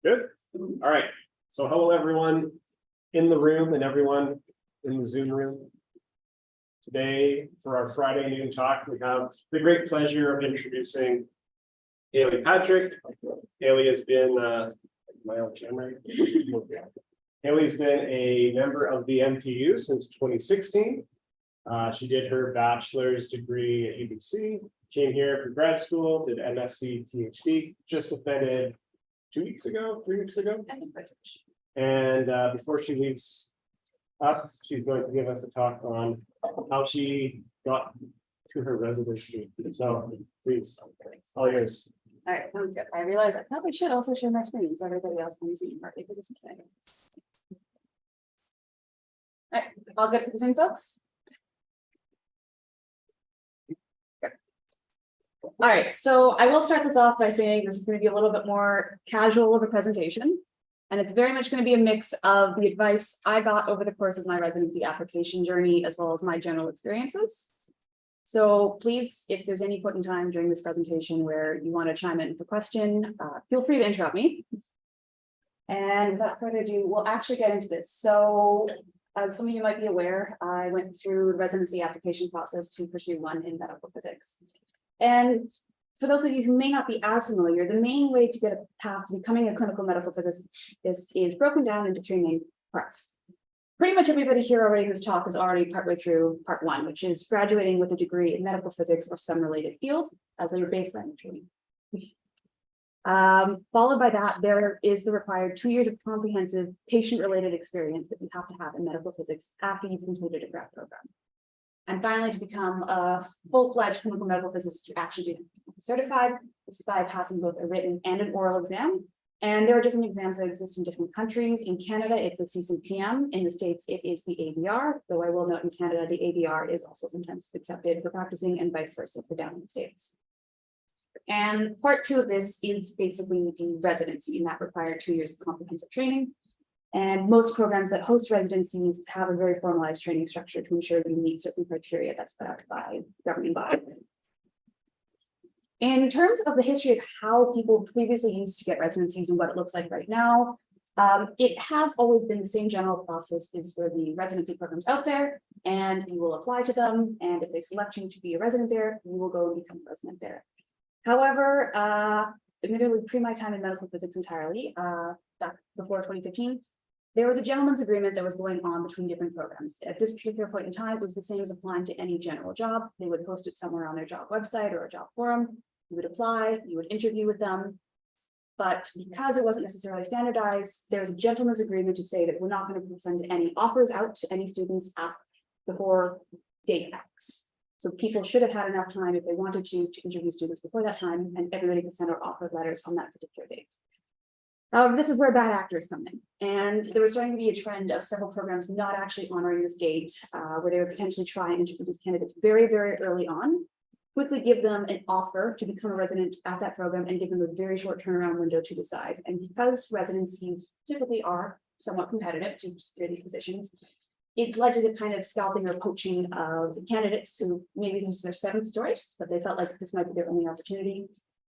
Good. All right. So hello, everyone in the room and everyone in the Zoom room. Today, for our Friday noon talk, we have the great pleasure of introducing Haley Patrick. Haley has been my own camera. Haley's been a member of the MPU since 2016. She did her bachelor's degree at UBC, came here for grad school, did MSc, PhD, just defended 3 weeks ago. And before she leaves us, she's going to give us a talk on how she got to her residency. So please, all yours. All right, sounds good. I realize I probably should also share my screen so everybody else can see partly for this thing. All right, all good for the Zoom, folks? Good. All right, so I will start this off by saying this is going to be a little bit more casual of a presentation. And it's very much going to be a mix of the advice I got over the course of my residency application journey, as well as my general experiences. So please, if there's any point in time during this presentation where you want to chime in with a question, feel free to interrupt me. And without further ado, we'll actually get into this. So as some of you might be aware, I went through the residency application process to pursue one in medical physics. And for those of you who may not be as familiar, the main way to get a path to becoming a clinical medical physicist is broken down into three main parts. Pretty much everybody here already in this talk is already partway through part one, which is graduating with a degree in medical physics or some related field as your baseline training. Followed by that, there is the required 2 years of comprehensive patient-related experience that you have to have in medical physics after you've completed a grad program. And finally, to become a full-fledged clinical medical physicist, you actually be certified. This is by passing both a written and an oral exam. And there are different exams that exist in different countries. In Canada, it's the CCPM. In the States, it is the ABR, though I will note in Canada, the ABR is also sometimes accepted for practicing and vice versa for down in the States. And part two of this is basically the residency, and that required 2 years of comprehensive training. And most programs that host residencies have a very formalized training structure to ensure you meet certain criteria that's put out by governing body. In terms of the history of how people previously used to get residencies and what it looks like right now, it has always been the same general process is for the residency programs out there, and you will apply to them. And if they select you to be a resident there, you will go and become a resident there. However, admittedly, pre my time in medical physics entirely, back before 2015, there was a gentleman's agreement that was going on between different programs. At this particular point in time, it was the same as applying to any general job. They would post it somewhere on their job website or a job forum. You would apply, you would interview with them. But because it wasn't necessarily standardized, there's a gentleman's agreement to say that we're not going to send any offers out to any students before date X. So people should have had enough time if they wanted to interview students before that time, and everybody could send out offer letters on that particular date. This is where bad actors come in. And there was starting to be a trend of several programs not actually honoring this date, where they would potentially try and interview these candidates very, very early on, quickly give them an offer to become a resident at that program and give them a very short turnaround window to decide. And because residencies typically are somewhat competitive to secure these positions, it led to the kind of scalping or poaching of the candidates who maybe this is their seventh choice, but they felt like this might be their only opportunity.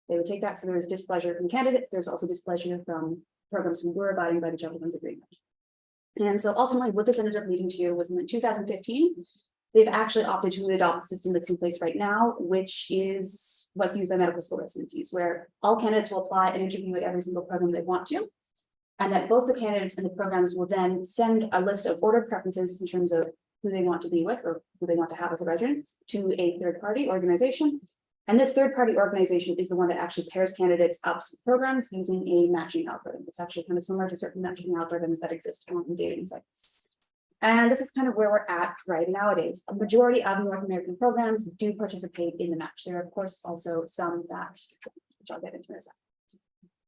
They would take that. So there's displeasure from candidates. There's also displeasure from programs who were abiding by the gentleman's agreement. And so ultimately what this ended up leading to was in 2015, they've actually opted to adopt the system that's in place right now, which is what's used by medical school residencies, where all candidates will apply and interview at every single program they want to. And that both the candidates and the programs will then send a list of ordered preferences in terms of who they want to be with or who they want to have as a resident to a third-party organization. And this third-party organization is the one that actually pairs candidates up to programs using a matching algorithm. It's actually kind of similar to certain matching algorithms that exist on dating sites. And this is kind of where we're at right nowadays. A majority of North American programs do participate in the match. There are, of course, also some that, which I'll get into in a second.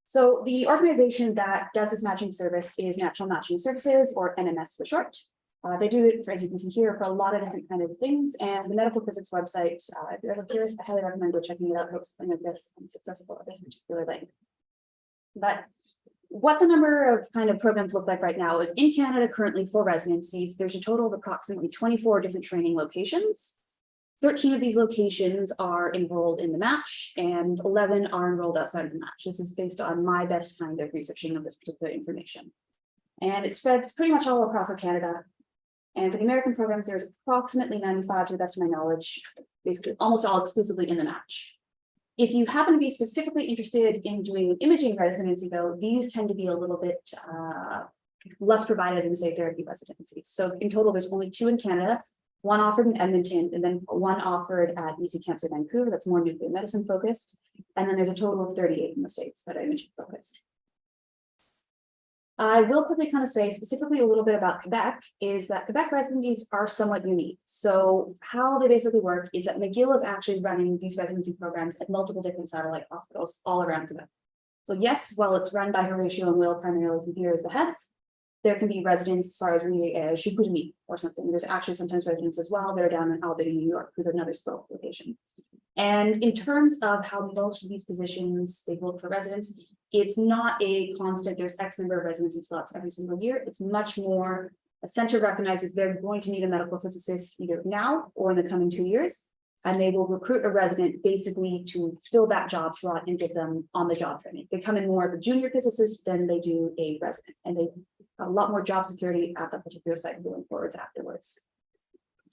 So the organization that does this matching service is National Matching Services, or NMS for short. They do it, as you can see here, for a lot of different kind of things. And the medical physics website, if you're ever curious, I highly recommend go checking it out. I hope something like this is accessible at this particular link. But what the number of kind of programs look like right now is in Canada currently for residencies, there's a total of approximately 24 different training locations. 13 of these locations are enrolled in the match and 11 are enrolled outside of the match. This is based on my best kind of researching of this particular information. And it spreads pretty much all across Canada. And for the American programs, there's approximately 95 to the best of my knowledge, basically almost all exclusively in the match. If you happen to be specifically interested in doing imaging residency, though, these tend to be a little bit less provided than, say, therapy residencies. So in total, there's only 2 in Canada, one offered in Edmonton, and then one offered at UC Cancer Vancouver, that's more nuclear medicine focused. And then there's a total of 38 in the States that are imaging focused. I will quickly kind of say specifically a little bit about Quebec is that Quebec residencies are somewhat unique. So how they basically work is that McGill is actually running these residency programs at multiple different satellite hospitals all around Quebec. So yes, while it's run by Horatio and Will primarily from here as the heads, there can be residents as far as Chicoutimi or something. There's actually sometimes residents as well that are down in Albany, New York, who's another spoke location. And in terms of how most of these positions they look for residents, it's not a constant, there's X number of residency slots every single year. It's much more, a center recognizes they're going to need a medical physicist either now or in the coming 2 years. And they will recruit a resident basically to fill that job slot and get them on the job training. They come in more of a junior physicist than they do a resident, and they have a lot more job security at that particular site going forwards afterwards.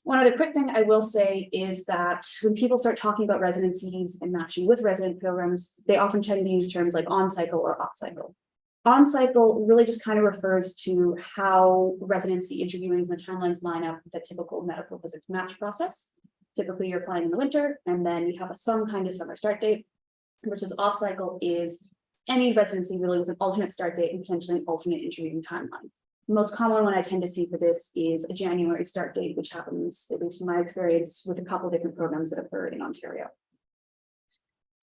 One other quick thing I will say is that when people start talking about residencies and matching with resident programs, they often tend to use terms like on cycle or off cycle. On cycle really just kind of refers to how residency interviewings and the timelines line up with the typical medical physics match process. Typically you're applying in the winter and then you have some kind of summer start date, versus off cycle is any residency really with an alternate start date and potentially an alternate interviewing timeline. The most common one I tend to see for this is a January start date, which happens, at least in my experience, with a couple of different programs that occur in Ontario.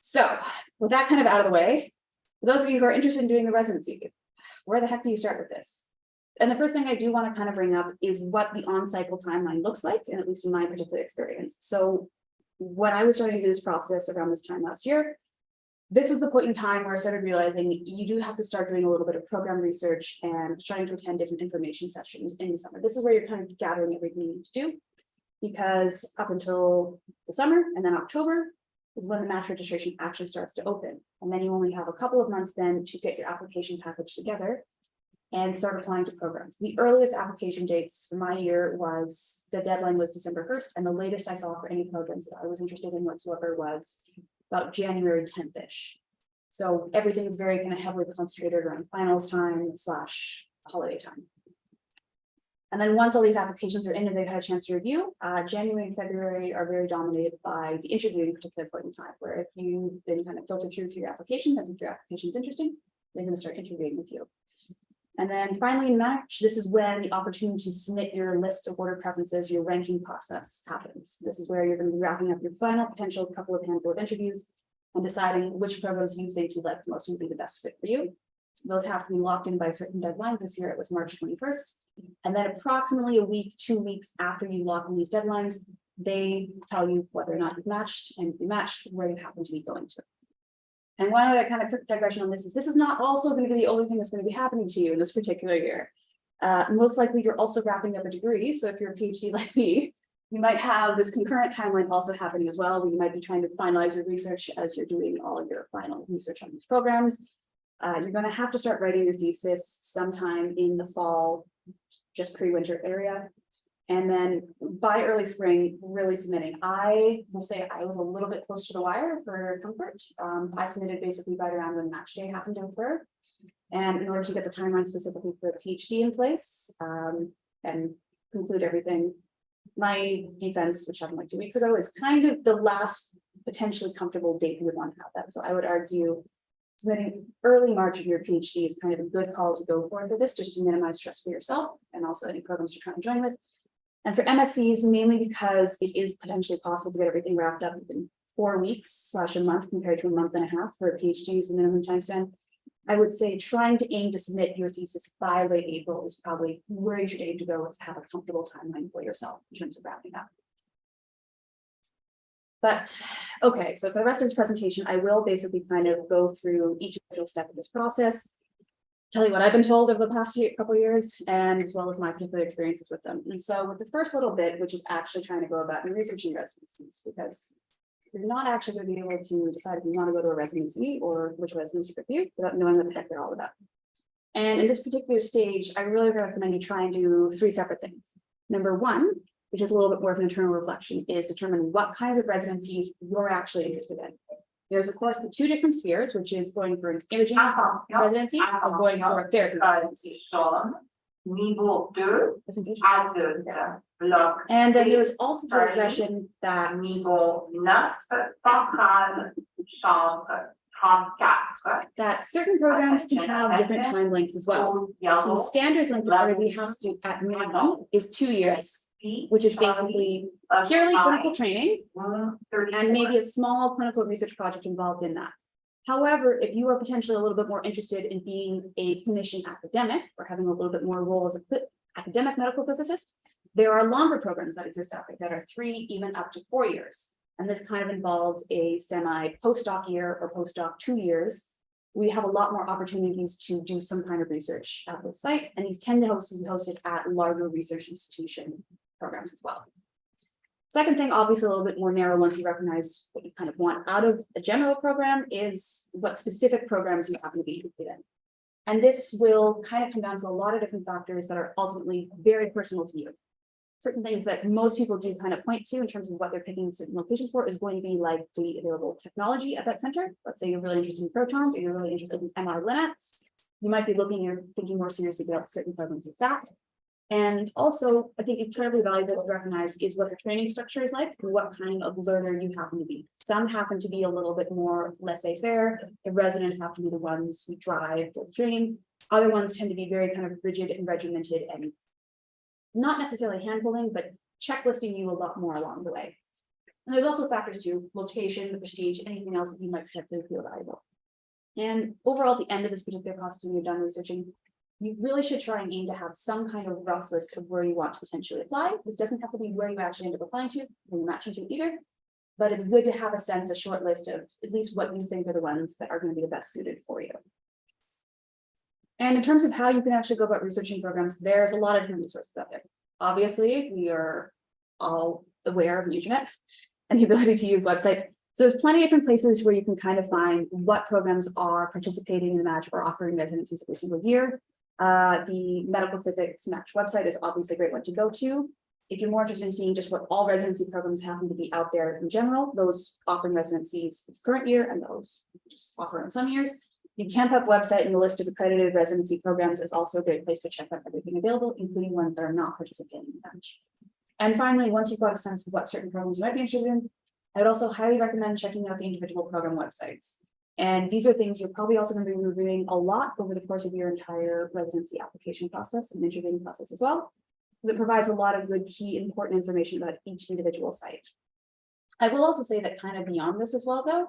So with that kind of out of the way, for those of you who are interested in doing the residency, where the heck do you start with this? And the first thing I do want to kind of bring up is what the on-cycle timeline looks like, and at least in my particular experience. So when I was starting to do this process around this time last year, this was the point in time where I started realizing you do have to start doing a little bit of program research and trying to attend different information sessions in the summer. This is where you're kind of gathering everything you need to do, because up until the summer and then October is when the match registration actually starts to open. And then you only have a couple of months then to get your application package together and start applying to programs. The earliest application dates for my year was, the deadline was December 1st, and the latest I saw for any programs that I was interested in whatsoever was about January 10th-ish. So everything is very kind of heavily concentrated around finals time / holiday time. And then once all these applications are in and they've had a chance to review, January and February are very dominated by the interviewing particular point in time, where if you've been kind of filtered through your application, and if your application is interesting, they're going to start interviewing with you. And then finally in March, this is when the opportunity to submit your list of order preferences, your ranking process happens. This is where you're going to be wrapping up your final potential couple of handful of interviews and deciding which programs you think you like the most would be the best fit for you. Those have to be locked in by a certain deadline. This year it was March 21st. And then approximately a week, 2 weeks after you lock in these deadlines, they tell you whether or not you've matched, and if you matched, where you happen to be going to. And one other kind of quick digression on this is not also going to be the only thing that's going to be happening to you in this particular year. Most likely you're also wrapping up a degree. So if you're a PhD like me, you might have this concurrent timeline also happening as well, where you might be trying to finalize your research as you're doing all of your final research on these programs. You're going to have to start writing your thesis sometime in the fall, just pre-winter area. And then by early spring, really submitting. I will say I was a little bit close to the wire for comfort. I submitted basically right around when match day happened to occur. And in order to get the timeline specifically for a PhD in place and conclude everything, my defense, which happened like 2 weeks ago, is kind of the last potentially comfortable date you would want to have that. So I would argue submitting early March of your PhD is kind of a good call to go for this, just to minimize stress for yourself and also any programs you're trying to join with. And for MSCs, mainly because it is potentially possible to get everything wrapped up within 4 weeks / a month compared to a month and a half for a PhD is the minimum time span. I would say trying to aim to submit your thesis by late April is probably where you should aim to go to have a comfortable timeline for yourself in terms of wrapping up. But okay, so for the rest of this presentation, I will basically kind of go through each individual step of this process, tell you what I've been told over the past couple of years, and as well as my particular experiences with them. And so with the first little bit, which is actually trying to go about researching residencies, because you're not actually going to be able to decide if you want to go to a residency or which residency for you without knowing what the heck they're all about. And in this particular stage, I really recommend you try and do 3 separate things. Number 1, which is a little bit more of an internal reflection, is determine what kinds of residencies you're actually interested in. There's, of course, the 2 different spheres, which is going for an imaging residency or going for a therapy residency. Niveau 2 Presentation. adulte, bloc. And then there was also the impression that Niveau 9, centrale, chambre 34. that certain programs can have different time lengths as well. So the standard length that everybody has to at minimum is 2 years, which is basically purely clinical training and maybe a small clinical research project involved in that. However, if you are potentially a little bit more interested in being a clinician academic or having a little bit more role as an academic medical physicist, there are longer programs that exist out there that are 3, even up to 4 years. And this kind of involves a semi-postdoc year or postdoc 2 years. We have a lot more opportunities to do some kind of research at the site, and these tend to be hosted at larger research institution programs as well. Second thing, obviously a little bit more narrow once you recognize what you kind of want out of a general program is what specific programs you happen to be interested in. And this will kind of come down to a lot of different factors that are ultimately very personal to you. Certain things that most people do kind of point to in terms of what they're picking certain locations for is going to be like the available technology at that center. Let's say you're really interested in protons or you're really interested in MR Linux. You might be looking or thinking more seriously about certain programs with that. And also, I think incredibly valuable to recognize is what the training structure is like and what kind of learner you happen to be. Some happen to be a little bit more laissez-faire. The residents have to be the ones who drive the training. Other ones tend to be very kind of rigid and regimented and not necessarily hand-holding, but checklisting you a lot more along the way. And there's also factors too, location, the prestige, anything else that you might potentially feel valuable. And overall, at the end of this particular process, when you're done researching, you really should try and aim to have some kind of rough list of where you want to potentially apply. This doesn't have to be where you actually end up applying to, where you're matching to either, but it's good to have a sense, a short list of at least what you think are the ones that are going to be the best suited for you. And in terms of how you can actually go about researching programs, there's a lot of different resources out there. Obviously, we are all aware of the internet and the ability to use websites. So there's plenty of different places where you can kind of find what programs are participating in the match or offering residencies every single year. The medical physics match website is obviously a great one to go to. If you're more interested in seeing just what all residency programs happen to be out there in general, those offering residencies this current year and those just offer in some years. The CampUp website and the list of accredited residency programs is also a great place to check out everything available, including ones that are not participating in the match. And finally, once you've got a sense of what certain programs you might be interested in, I would also highly recommend checking out the individual program websites. And these are things you're probably also going to be reviewing a lot over the course of your entire residency application process and interviewing process as well, because it provides a lot of good key important information about each individual site. I will also say that kind of beyond this as well, though,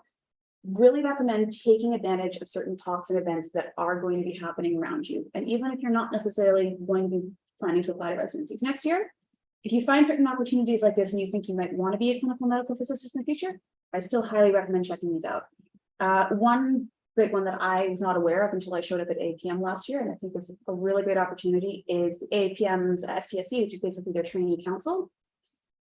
really recommend taking advantage of certain talks and events that are going to be happening around you. And even if you're not necessarily going to be planning to apply to residencies next year, if you find certain opportunities like this and you think you might want to be a clinical medical physicist in the future, I still highly recommend checking these out. One great one that I was not aware of until I showed up at AAPM last year, and I think this is a really great opportunity, is the AAPM's STSC, which is basically their trainee council.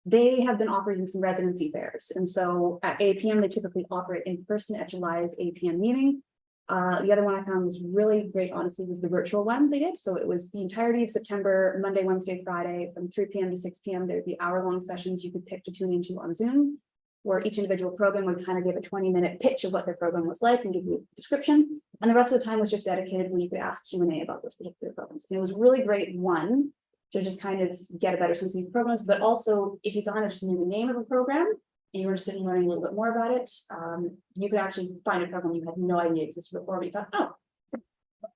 They have been offering some residency fairs. And so at AAPM, they typically offer it in person at July's AAPM meeting. The other one I found was really great, honestly, was the virtual one they did. So it was the entirety of September, Monday, Wednesday, Friday, from 3 p.m. to 6 p.m. There'd be hour-long sessions you could pick to tune into on Zoom, where each individual program would kind of give a 20-minute pitch of what their program was like and give you a description. And the rest of the time was just dedicated where you could ask Q&A about those particular programs. And it was really great, one, to just kind of get a better sense of these programs, but also if you kind of just knew the name of a program and you were interested in learning a little bit more about it, you could actually find a program you had no idea existed before, but you thought, oh, I'd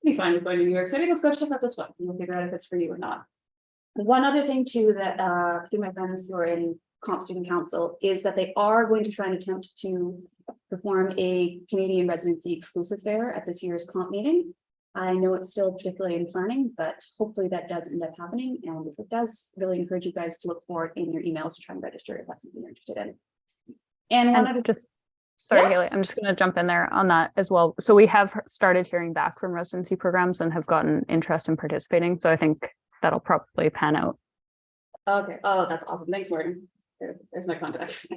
be fine with going to New York City, let's go check out this one, and you'll figure out if it's for you or not. One other thing too that through my friends who are in Comp Student Council is that they are going to try and attempt to perform a Canadian residency exclusive fair at this year's comp meeting. I know it's still particularly in planning, but hopefully that does end up happening. And if it does, really encourage you guys to look for it in your emails to try and register if that's something you're interested in. And one other, Sorry, Yeah. Haley, I'm just going to jump in there on that as well. So we have started hearing back from residency programs and have gotten interest in participating. So I think that'll probably pan out. Okay, oh, that's awesome. Thanks, Morgan. There's my contact.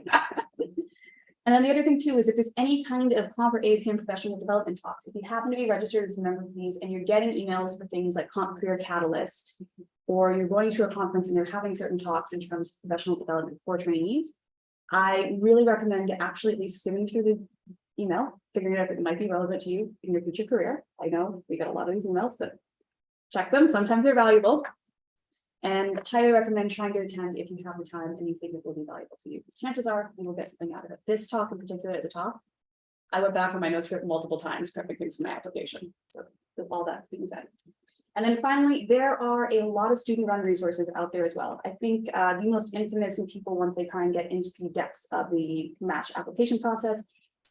And then the other thing too is if there's any kind of comp or APM professional development talks, if you happen to be registered as a member of these and you're getting emails for things like Comp Career Catalyst, or you're going to a conference and they're having certain talks in terms of professional development for trainees, I really recommend actually at least skimming through the email, figuring out if it might be relevant to you in your future career. I know we get a lot of these emails, but check them. Sometimes they're valuable. And highly recommend trying to attend if you have the time and you think it will be valuable to you. Because chances are you will get something out of it. This talk in particular at the top, I went back on my notes script multiple times, prepping things for my application. So with all that being said. And then finally, there are a lot of student-run resources out there as well. I think the most infamous and people, once they try and get into the depths of the match application process,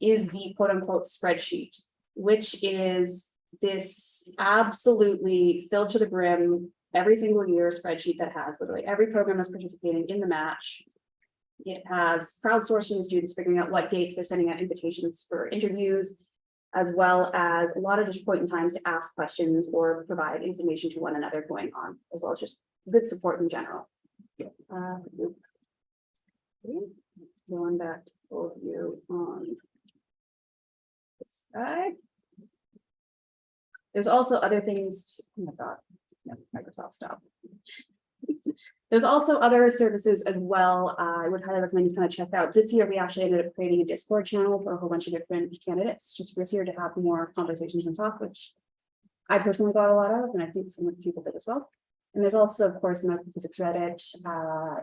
is the quote-unquote spreadsheet, which is this absolutely filled to the brim every single year spreadsheet that has literally every program that's participating in the match. It has crowdsourcing the students, figuring out what dates they're sending out invitations for interviews, as well as a lot of just point in times to ask questions or provide information to one another going on, as well as just good support in general. Going back to both of you on this side. There's also other things. Oh my God. No, Microsoft stop. There's also other services as well. I would highly recommend you kind of check out. This year, we actually ended up creating a Discord channel for a whole bunch of different candidates, just this year to have more conversations and talk, which I personally got a lot of, and I think some people did as well. And there's also, of course, the medical physics Reddit,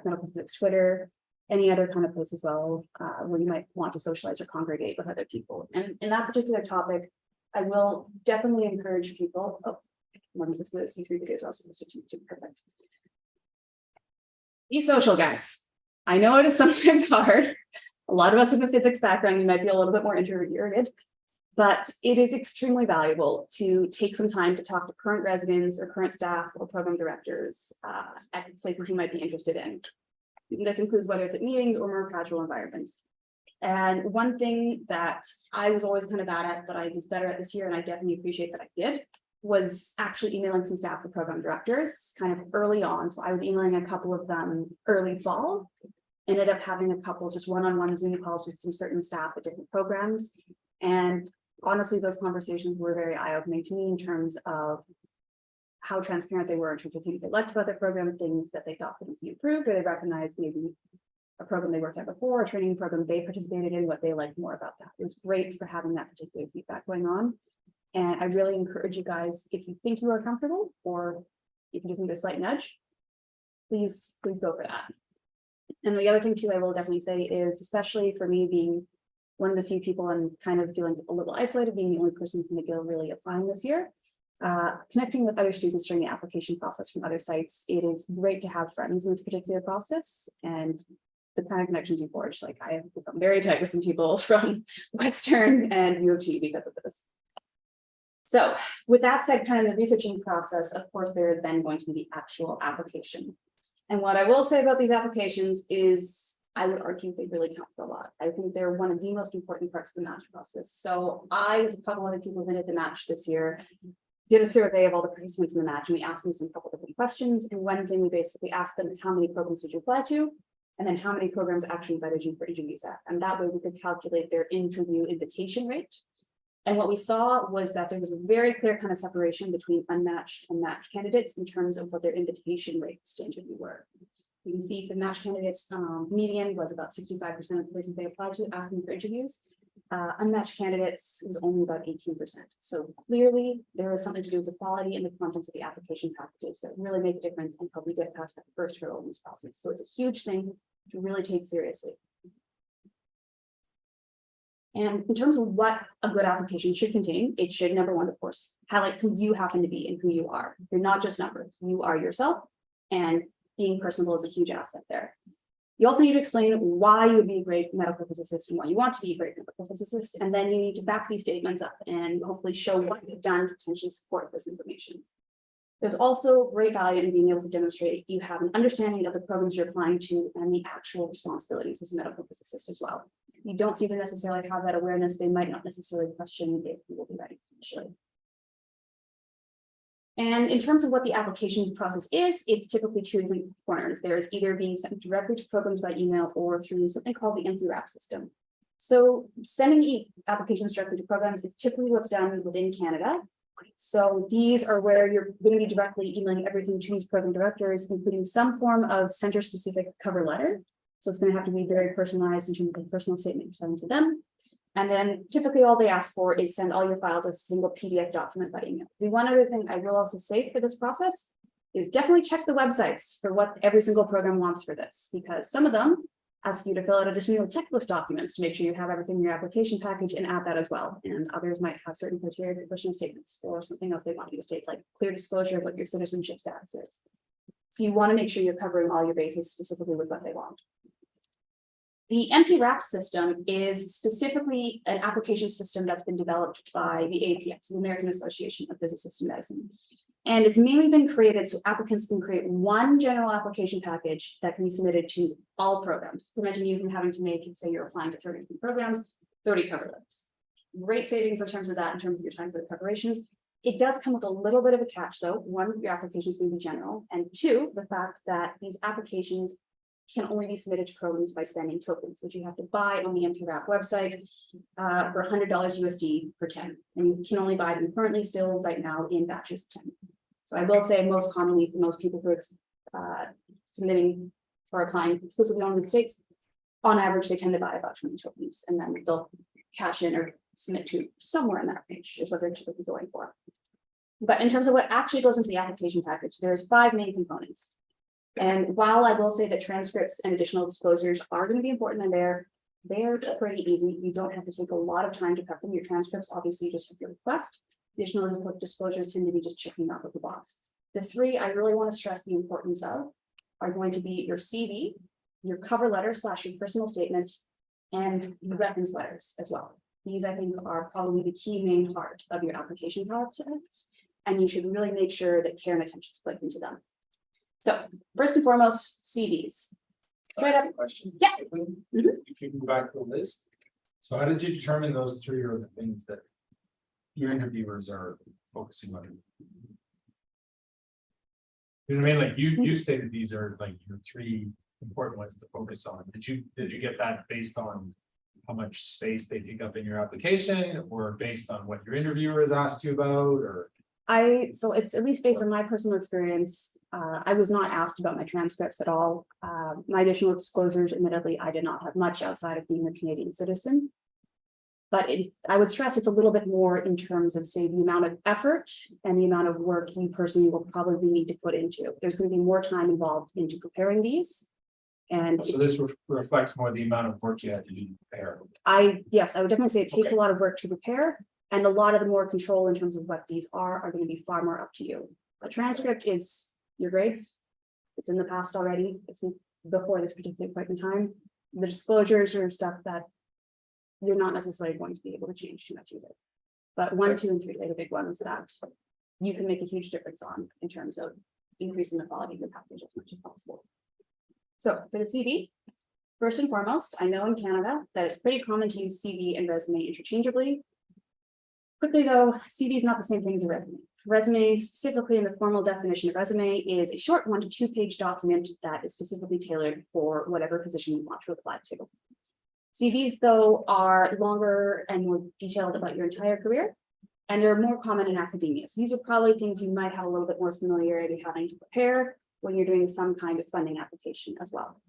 medical physics Twitter, any other kind of place as well, where you might want to socialize or congregate with other people. And in that particular topic, I will definitely encourage people. Oh, what is this? The C3 videos are also supposed to perfect. Be social, guys. I know it is sometimes hard. A lot of us have a physics background, you might be a little bit more introverted, but it is extremely valuable to take some time to talk to current residents or current staff or program directors at places you might be interested in. This includes whether it's at meetings or more casual environments. And one thing that I was always kind of bad at, but I was better at this year, and I definitely appreciate that I did, was actually emailing some staff or program directors kind of early on. So I was emailing a couple of them early fall, ended up having a couple just one-on-one Zoom calls with some certain staff at different programs. And honestly, those conversations were very eye-opening to me in terms of how transparent they were in terms of things they liked about their program, things that they thought could be improved, or they recognized maybe a program they worked at before, a training program they participated in, what they liked more about that. It was great for having that particular feedback going on. And I really encourage you guys, if you think you are comfortable, or if you just need a slight nudge, please go for that. And the other thing too, I will definitely say is, especially for me being one of the few people and kind of feeling a little isolated, being the only person from McGill really applying this year, connecting with other students during the application process from other sites, it is great to have friends in this particular process. And the kind of connections you forge, like I have become very tight with some people from Western and U of T because of this. So with that said, kind of the researching process, of course, there is then going to be the actual application. And what I will say about these applications is, I would argue they really count for a lot. I think they're one of the most important parts of the match process. So I, with a couple other people who did the match this year, did a survey of all the participants in the match, and we asked them some couple different questions. And one thing we basically asked them is, how many programs did you apply to? And then how many programs actually invited you for interviews at? And that way we could calculate their interview invitation rate. And what we saw was that there was a very clear kind of separation between unmatched and matched candidates in terms of what their invitation rates to interview were. You can see the matched candidates median was about 65% of the places they applied to asking for interviews. Unmatched candidates was only about 18%. So clearly there was something to do with the quality and the contents of the application packages that really make a difference and help you get past that first hurdle in this process. So it's a huge thing to really take seriously. And in terms of what a good application should contain, it should, number one, of course, highlight who you happen to be and who you are. You're not just numbers, you are yourself, and being personable is a huge asset there. You also need to explain why you would be a great medical physicist and why you want to be a great medical physicist. And then you need to back these statements up and hopefully show what you've done to potentially support this information. There's also great value in being able to demonstrate you have an understanding of the programs you're applying to and the actual responsibilities as a medical physicist as well. you don't seem to necessarily have that awareness, they might not necessarily question if you will be ready initially. And in terms of what the application process is, it's typically two different corners. There's either being sent directly to programs by email or through something called the MPU system. So sending applications directly to programs is typically what's done within Canada. So these are where you're going to be directly emailing everything to these program directors, including some form of center-specific cover letter. So it's going to have to be very personalized in terms of the personal statement you're sending to them. And then typically all they ask for is send all your files as a single PDF document by email. The one other thing I will also say for this process is definitely check the websites for what every single program wants for this, because some of them ask you to fill out additional checklist documents to make sure you have everything in your application package and add that as well. And others might have certain criteria for personal statements or something else they want you to state, like clear disclosure of what your citizenship status is. So you want to make sure you're covering all your bases specifically with what they want. The MPRAP system is specifically an application system that's been developed by the APM, so the American Association of Physicists in Medicine. And it's mainly been created so applicants can create one general application package that can be submitted to all programs, preventing you from having to make, say you're applying to 30 different programs, 30 cover letters. Great savings in terms of that, in terms of your time for the preparations. It does come with a little bit of a catch though. One, your application is going to be general, and two, the fact that these applications can only be submitted to programs by spending tokens, which you have to buy on the MPRAP website for $100 USD per 10. And you can only buy them currently still right now in batches of 10. So I will say most commonly for most people who are submitting or applying exclusively on the States, on average, they tend to buy about 20 tokens and then they'll cash in or submit to somewhere in that range is what they're typically going for. But in terms of what actually goes into the application package, there's 5 main components. And while I will say that transcripts and additional disclosures are going to be important in there, they're pretty easy. You don't have to take a lot of time to prep them. Your transcripts, obviously, just have your request. Additional disclosures tend to be just checking off of the box. The 3 I really want to stress the importance of are going to be your CV, your cover letter / your personal statement, and the reference letters as well. These, I think, are probably the key main part of your application process, and you should really make sure that care and attention is put into them. So first and foremost, CVs. Right up. Question. Yeah. If you go back to the list. So how did you determine those 3 are the things that your interviewers are focusing on? You know what I mean? Like you stated these are like your 3 important ones to focus on. Did you get that based on how much space they take up in your application, or based on what your interviewer has asked you about, or? So it's at least based on my personal experience. I was not asked about my transcripts at all. My additional disclosures, admittedly, I did not have much outside of being a Canadian citizen. But I would stress it's a little bit more in terms of, say, the amount of effort and the amount of work you personally will probably need to put into. There's going to be more time involved into preparing these. And So this reflects more the amount of work you had to do to prepare. yes, I would definitely say it takes Okay. a lot of work to prepare. And a lot of the more control in terms of what these are going to be far more up to you. A transcript is your grades. It's in the past already. It's before this particular point in time. The disclosures are stuff that you're not necessarily going to be able to change too much either. But 1, 2, and 3 are the big ones that you can make a huge difference on in terms of increasing the quality of your package as much as possible. So for the CV, first and foremost, I know in Canada that it's pretty common to use CV and resume interchangeably. Quickly though, CV is not the same thing as a resume. Resume, specifically in the formal definition of resume, is a short 1 to 2 page document that is specifically tailored for whatever position you want to apply to. CVs, though, are longer and more detailed about your entire career, and they're more common in academia. So these are probably things you might have a little bit more familiarity having to prepare when you're doing some kind of funding application as well.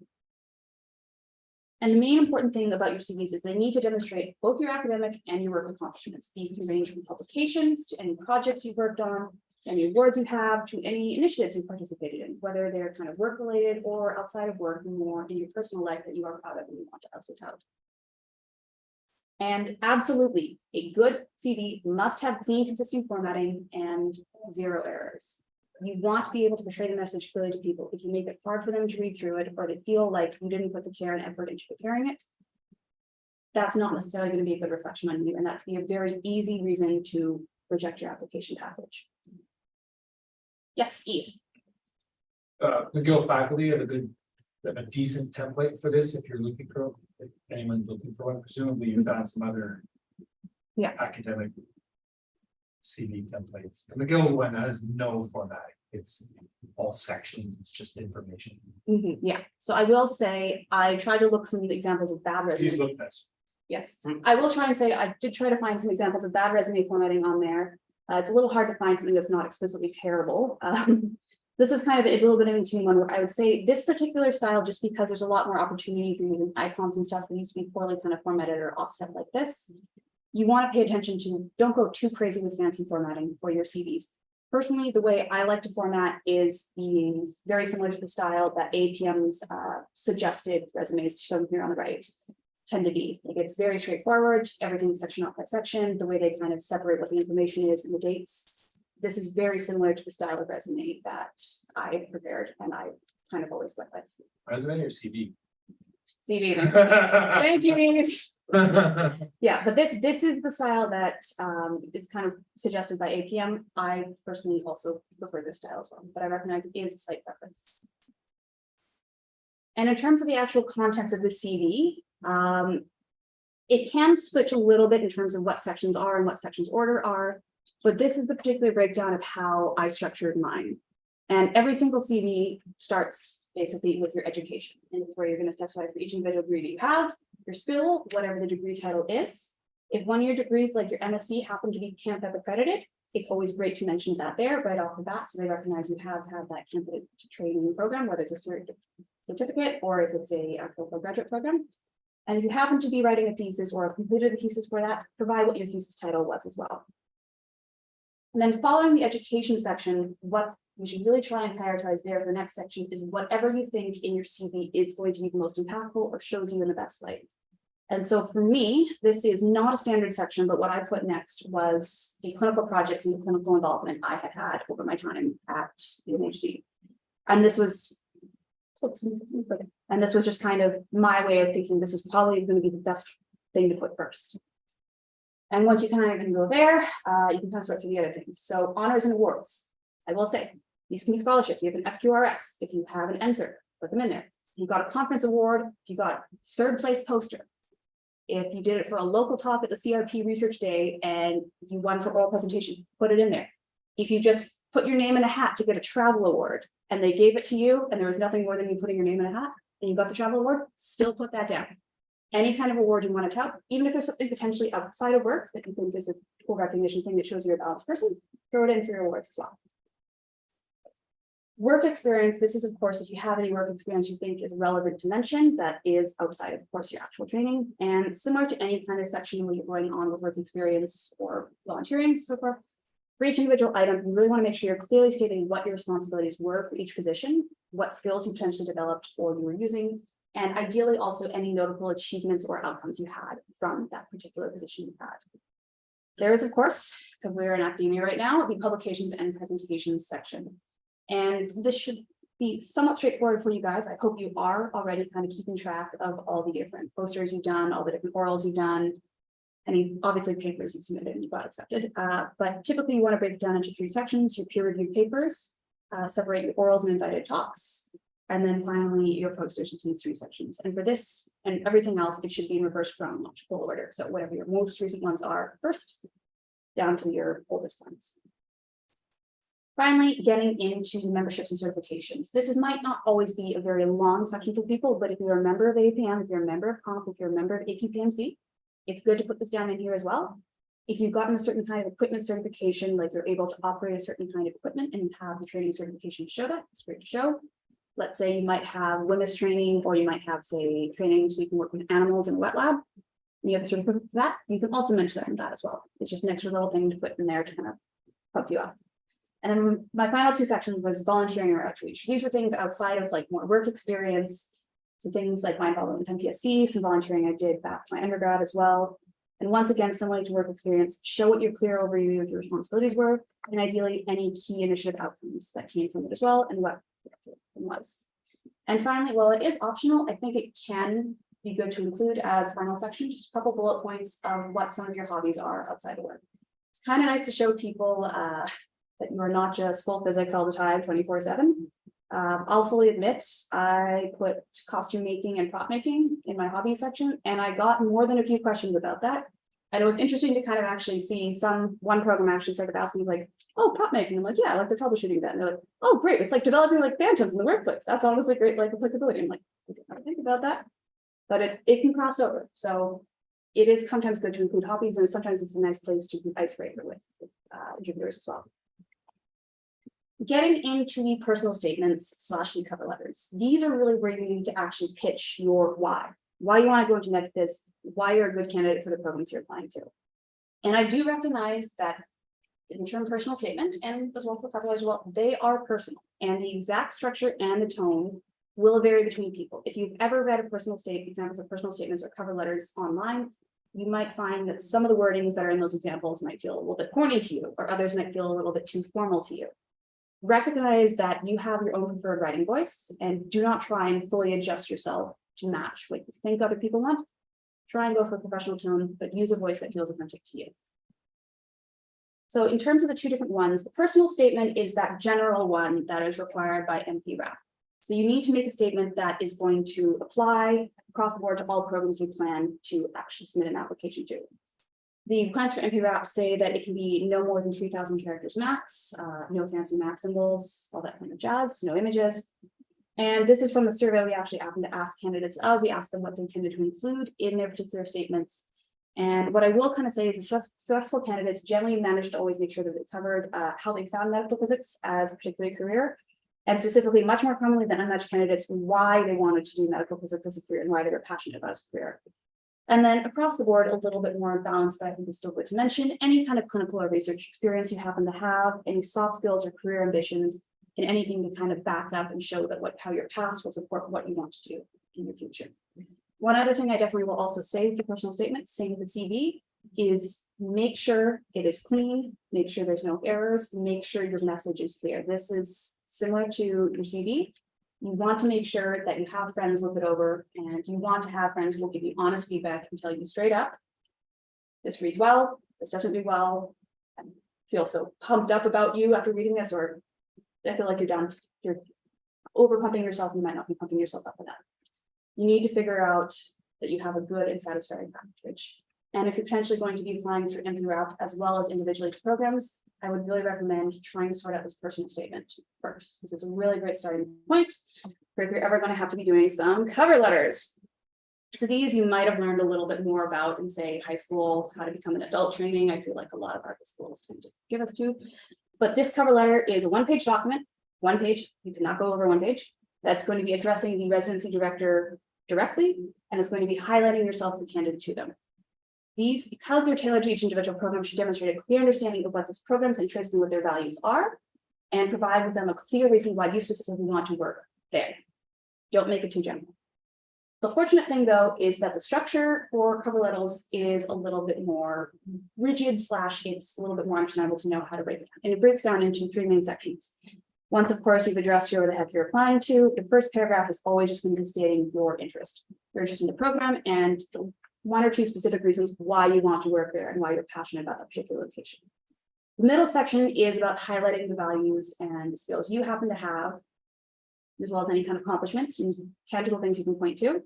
And the main important thing about your CVs is they need to demonstrate both your academic and your work accomplishments. These can range from publications to any projects you've worked on, any awards you have, to any initiatives you participated in, whether they're kind of work related or outside of work, and more in your personal life that you are proud of and you want to also tout. And absolutely, a good CV must have clean, consistent formatting and 0 errors. You want to be able to portray the message clearly to people. If you make it hard for them to read through it, or they feel like you didn't put the care and effort into preparing it, that's not necessarily going to be a good reflection on you, and that can be a very easy reason to reject your application package. Yes, Eve. McGill faculty have a decent template for this if you're looking for if anyone's looking for one, presumably you found some other. Yeah. Academic. CV templates. The McGill one has no formatting. It's all sections. It's just information. Yeah, so I will say, I tried to look some examples of bad Please resume. look this. Yes, I will try and say, I did try to find some examples of bad resume formatting on there. It's a little hard to find something that's not explicitly terrible. This is kind of a little bit of a tune one where I would say this particular style, just because there's a lot more opportunity for using icons and stuff that needs to be poorly kind of formatted or offset like this. You want to pay attention to, don't go too crazy with fancy formatting for your CVs. Personally, the way I like to format is being very similar to the style that APM's suggested resumes shown here on the right tend to be. Like, it's very straightforward, everything's section off by section, the way they kind of separate what the information is and the dates. This is very similar to the style of resume that I prepared and I kind of always went with. Resume or CV? CV. Thank you. Yeah, but this is the style that is kind of suggested by APM. I personally also prefer this style as well, but I recognize it is a slight preference. And in terms of the actual contents of the CV, it can switch a little bit in terms of what sections are and what sections order are, but this is the particular breakdown of how I structured mine. And every single CV starts basically with your education, and it's where you're going to specify for each individual degree that you have, your skill, whatever the degree title is. If one of your degrees, like your MSc, happen to be CAMP accredited, it's always great to mention that there right off the bat, so they recognize you have had that CAMP training program, whether it's a certificate or if it's a actual graduate program. And if you happen to be writing a thesis or completed a thesis for that, provide what your thesis title was as well. And then following the education section, what we should really try and prioritize there for the next section is whatever you think in your CV is going to be the most impactful or shows you in the best light. And so for me, this is not a standard section, but what I put next was the clinical projects and the clinical involvement I had had over my time at the NHC. And this was, just kind of my way of thinking this is probably going to be the best thing to put first. And once you kind of can go there, you can kind of start through the other things. So honors and awards, I will say, these can be scholarships. You have an FQRS, if you have an NSER, put them in there. If you got a conference award, if you got third place poster, if you did it for a local talk at the CRP Research Day and you won for oral presentation, put it in there. If you just put your name in a hat to get a travel award and they gave it to you and there was nothing more than you putting your name in a hat and you got the travel award, still put that down. Any kind of award you want to tout, even if there's something potentially outside of work that you think is a cool recognition thing that shows you're a balanced person, throw it in for your awards as well. Work experience, this is of course, if you have any work experience you think is relevant to mention, that is outside of course your actual training, and similar to any kind of section where you're going on with work experience or volunteering, so forth. For each individual item, you really want to make sure you're clearly stating what your responsibilities were for each position, what skills you potentially developed or you were using, and ideally also any notable achievements or outcomes you had from that particular position you had. There is, of course, because we're in academia right now, the publications and presentations section. And this should be somewhat straightforward for you guys. I hope you are already kind of keeping track of all the different posters you've done, all the different orals you've done, any obviously papers you submitted and you got accepted. But typically you want to break it down into 3 sections: your peer-reviewed papers, separate your orals and invited talks, and then finally your posters into these 3 sections. And for this and everything else, it should be in reverse chronological order. So whatever your most recent ones are first, down to your oldest ones. Finally, getting into memberships and certifications. This might not always be a very long section for people, but if you're a member of APM, if you're a member of COMP, if you're a member of AQPMC, it's good to put this down in here as well. If you've gotten a certain kind of equipment certification, like you're able to operate a certain kind of equipment and have the training certification to show that, it's great to show. Let's say you might have WMIS training, or you might have, say, training so you can work with animals in a wet lab. You have a certificate for that. You can also mention that in that as well. It's just an extra little thing to put in there to kind of help you out. And then my final 2 sections was volunteering or outreach. These were things outside of like more work experience. So things like my involvement with MPSC, some volunteering I did back to my undergrad as well. And once again, similar to work experience, show what your clear overview of your responsibilities were, and ideally any key initiative outcomes that came from it as well, and what it was. And finally, while it is optional, I think it can be good to include as final section, just a couple bullet points of what some of your hobbies are outside of work. It's kind of nice to show people that you are not just full physics all the time, 24/7. I'll fully admit, I put costume making and prop making in my hobby section, and I got more than a few questions about that. And it was interesting to kind of actually see one program actually started asking like, oh, prop making. I'm like, yeah, like they're troubleshooting that. And they're like, oh, great. It's like developing like phantoms in the workplace. That's honestly great, like applicability. I'm like, okay, I think about that, but it can cross over. So it is sometimes good to include hobbies, and sometimes it's a nice place to be icebreaker with interviewers as well. Getting into the personal statements / the cover letters. These are really where you need to actually pitch your why you want to go into med phys, why you're a good candidate for the programs you're applying to. And I do recognize that in the term personal statement, and as well for cover letters as well, they are personal, and the exact structure and the tone will vary between people. If you've ever read examples of personal statements or cover letters online, you might find that some of the wordings that are in those examples might feel a little bit corny to you, or others might feel a little bit too formal to you. Recognize that you have your own preferred writing voice, and do not try and fully adjust yourself to match what you think other people want. Try and go for a professional tone, but use a voice that feels authentic to you. So in terms of the two different ones, the personal statement is that general one that is required by MPRAP. So you need to make a statement that is going to apply across the board to all programs you plan to actually submit an application to. The requirements for MPRAP say that it can be no more than 3,000 characters max, no fancy max symbols, all that kind of jazz, no images. And this is from the survey we actually happened to ask candidates of. We asked them what they intended to include in their particular statements. And what I will kind of say is the successful candidates generally managed to always make sure that they covered how they found medical physics as a particular career, and specifically much more commonly than unmatched candidates, why they wanted to do medical physics as a career and why they were passionate about it as a career. And then across the board, a little bit more balanced, but I think it's still good to mention any kind of clinical or research experience you happen to have, any soft skills or career ambitions, and anything to kind of back up and show that how your past will support what you want to do in your future. One other thing I definitely will also say with your personal statement, same with the CV, is make sure it is clean, make sure there's no errors, make sure your message is clear. This is similar to your CV. You want to make sure that you have friends look it over, and you want to have friends who will give you honest feedback and tell you straight up, this reads well, this doesn't read well, I feel so pumped up about you after reading this, or I feel like you're over pumping yourself, you might not be pumping yourself up enough. You need to figure out that you have a good and satisfying package. And if you're potentially going to be applying through MPRAP as well as individually to programs, I would really recommend trying to sort out this personal statement first, because it's a really great starting point for if you're ever going to have to be doing some cover letters. So these you might have learned a little bit more about in, say, high school, how to become an adult training. I feel like a lot of our schools tend to give us to. But this cover letter is a one-page document, one page, you cannot go over one page, that's going to be addressing the residency director directly, and it's going to be highlighting yourself as a candidate to them. These, because they're tailored to each individual program, should demonstrate a clear understanding of what this program's interests and what their values are, and provide with them a clear reason why you specifically want to work there. Don't make it too general. The fortunate thing, though, is that the structure for cover letters is a little bit more rigid / it's a little bit more understandable to know how to break it down. And it breaks down into 3 main sections. Once, of course, you've addressed where the heck you're applying to, the first paragraph is always just going to be stating your interest. Your interest in the program and 1 or 2 specific reasons why you want to work there and why you're passionate about that particular location. The middle section is about highlighting the values and the skills you happen to have, as well as any kind of accomplishments and tangible things you can point to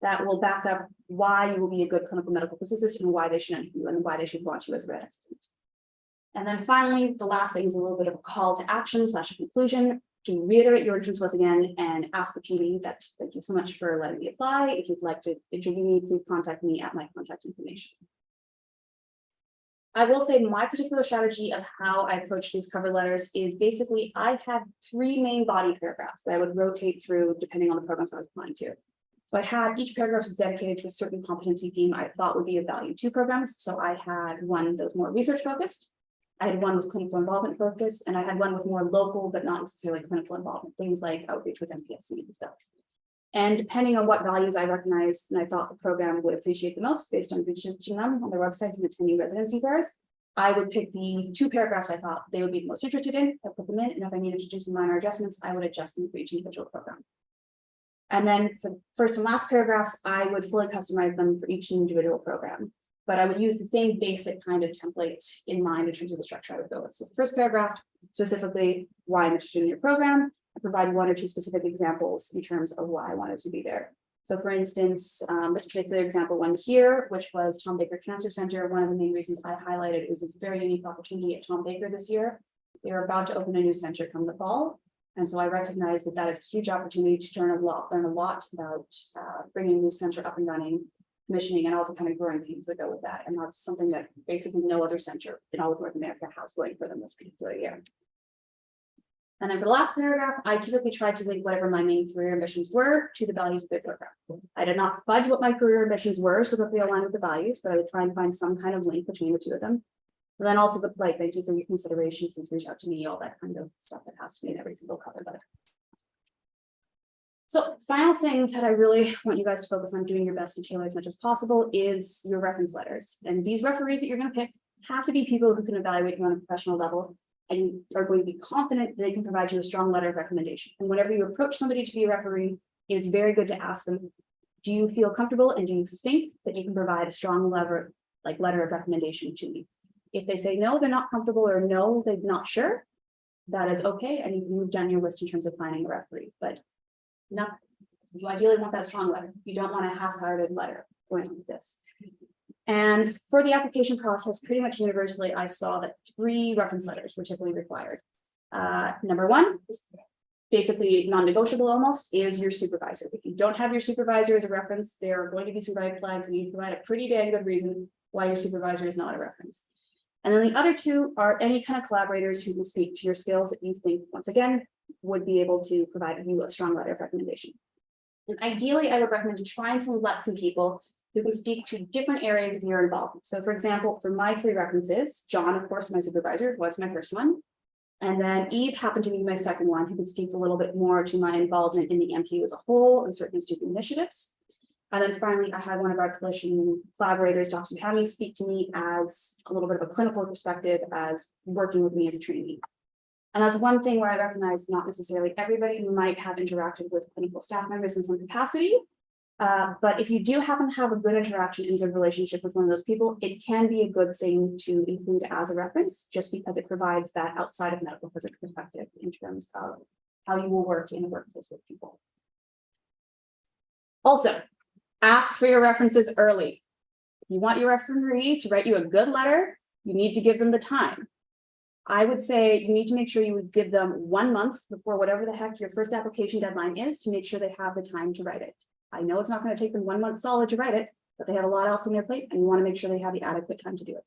that will back up why you will be a good clinical medical physicist and why they should enter you and why they should want you as a resident. And then finally, the last thing is a little bit of a call to action / a conclusion to reiterate your interest once again and ask the PD that thank you so much for letting me apply. If you'd like to interview me, please contact me at my contact information. I will say my particular strategy of how I approach these cover letters is basically I had 3 main body paragraphs that I would rotate through depending on the programs I was applying to. So I had each paragraph was dedicated to a certain competency theme I thought would be of value to programs. So I had one that was more research focused. I had one with clinical involvement focus, and I had one with more local, but not necessarily clinical involvement, things like outreach with MPSC and stuff. And depending on what values I recognized and I thought the program would appreciate the most based on researching them on their websites and attending residency fairs, I would pick the 2 paragraphs I thought they would be the most interested in, I put them in, and if I needed to do some minor adjustments, I would adjust them for each individual program. And then for the first and last paragraphs, I would fully customize them for each individual program. But I would use the same basic kind of template in mind in terms of the structure I would go with. So the first paragraph, specifically why I'm interested in your program. provide one or two specific examples in terms of why I wanted to be there. So for instance, this particular example one here, which was Tom Baker Cancer Center, one of the main reasons I highlighted was this very unique opportunity at Tom Baker this year. They are about to open a new center come the fall. And so I recognize that that is a huge opportunity to learn a lot about bringing a new center up and running, commissioning, and all the kind of growing pains that go with that. And that's something that basically no other center in all of North America has going for them this particular year. And then for the last paragraph, I typically tried to link whatever my main career ambitions were to the values of the program. I did not fudge what my career ambitions were so that they align with the values, but I would try and find some kind of link between the two of them. And then also the polite, thank you for your consideration, please reach out to me, all that kind of stuff that has to be in every single cover letter. So final thing that I really want you guys to focus on doing your best to tailor as much as possible is your reference letters. And these referees that you're going to pick have to be people who can evaluate you on a professional level and are going to be confident that they can provide you a strong letter of recommendation. And whenever you approach somebody to be a referee, it's very good to ask them, do you feel comfortable and do you think that you can provide a strong letter of recommendation to me? If they say no, they're not comfortable, or no, they're not sure, that is okay. And you've moved down your list in terms of finding a referee, but not, you ideally want that strong letter. You don't want a half-hearted letter going with this. And for the application process, pretty much universally, I saw that 3 reference letters were typically required. Number 1 is basically non-negotiable almost, is your supervisor. If you don't have your supervisor as a reference, there are going to be some red flags, and you provide a pretty dang good reason why your supervisor is not a reference. And then the other 2 are any kind of collaborators who can speak to your skills that you think, once again, would be able to provide you a strong letter of recommendation. And ideally, I would recommend to try and select some people who can speak to different areas of your involvement. So for example, for my 3 references, John, of course, my supervisor, was my first one. And then Eve happened to be my second one, who could speak a little bit more to my involvement in the MPU as a whole and certain student initiatives. And then finally, I had one of our collaborators, Dr. Hammy, speak to me as a little bit of a clinical perspective as working with me as a trainee. And that's one thing where I recognize not necessarily everybody might have interacted with clinical staff members in some capacity. But if you do happen to have a good interaction and good relationship with one of those people, it can be a good thing to include as a reference, just because it provides that outside of medical physics perspective in terms of how you will work in a workplace with people. Also, ask for your references early. If you want your referee to write you a good letter, you need to give them the time. I would say you need to make sure you would give them 1 month before whatever the heck your first application deadline is to make sure they have the time to write it. I know it's not going to take them 1 month solid to write it, but they have a lot else on their plate and you want to make sure they have the adequate time to do it.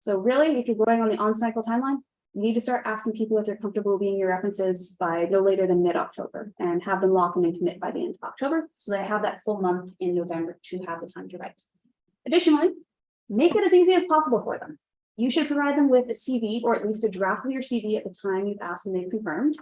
So really, if you're going on the on-cycle timeline, you need to start asking people if they're comfortable being your references by no later than mid-October and have them lock in and commit by the end of October. So they have that full month in November to have the time to write. Additionally, make it as easy as possible for them. You should provide them with a CV or at least a draft of your CV at the time you've asked and they've confirmed.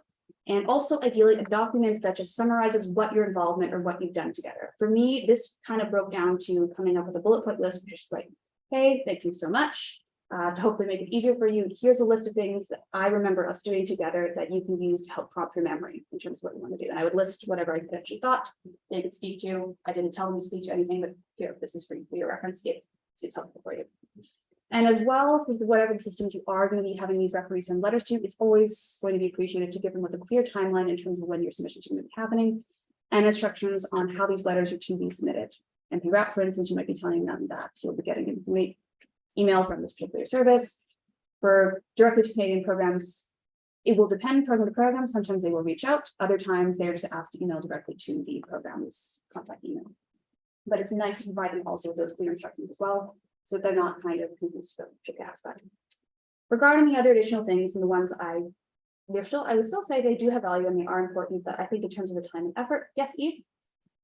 And also ideally a document that just summarizes what your involvement or what you've done together. For me, this kind of broke down to coming up with a bullet point list, which is like, hey, thank you so much. To hopefully make it easier for you, here's a list of things that I remember us doing together that you can use to help prompt your memory in terms of what you want to do. And I would list whatever I actually thought they could speak to. I didn't tell them to speak to anything, but here, this is for your reference. It's helpful for you. And as well, for whatever the systems you are going to be having these referees send letters to, it's always going to be appreciated to give them with a clear timeline in terms of when your submissions are going to be happening and instructions on how these letters are to be submitted. And throughout, for instance, you might be telling them that you'll be getting an email from this particular service. For directly to Canadian programs, it will depend program to program. Sometimes they will reach out. Other times they're just asked to email directly to the program's contact email. But it's nice to provide them also with those clear instructions as well, so they're not kind of confused with the aspect. Regarding the other additional things and the ones I would still say they do have value and they are important, but I think in terms of the time and effort, yes, Eve?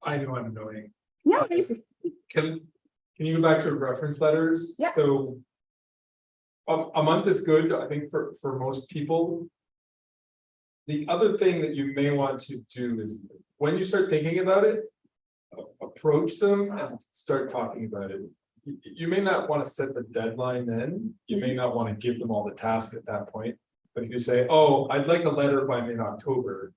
I know I'm annoying. No, please. Can you go back to reference letters? Yeah. So a month is good, I think, for most people. The other thing that you may want to do is when you start thinking about it, approach them and start talking about it. You may not want to set the deadline then. You may not want to give them all the tasks at that point. But if you say, oh, I'd like a letter by mid-October,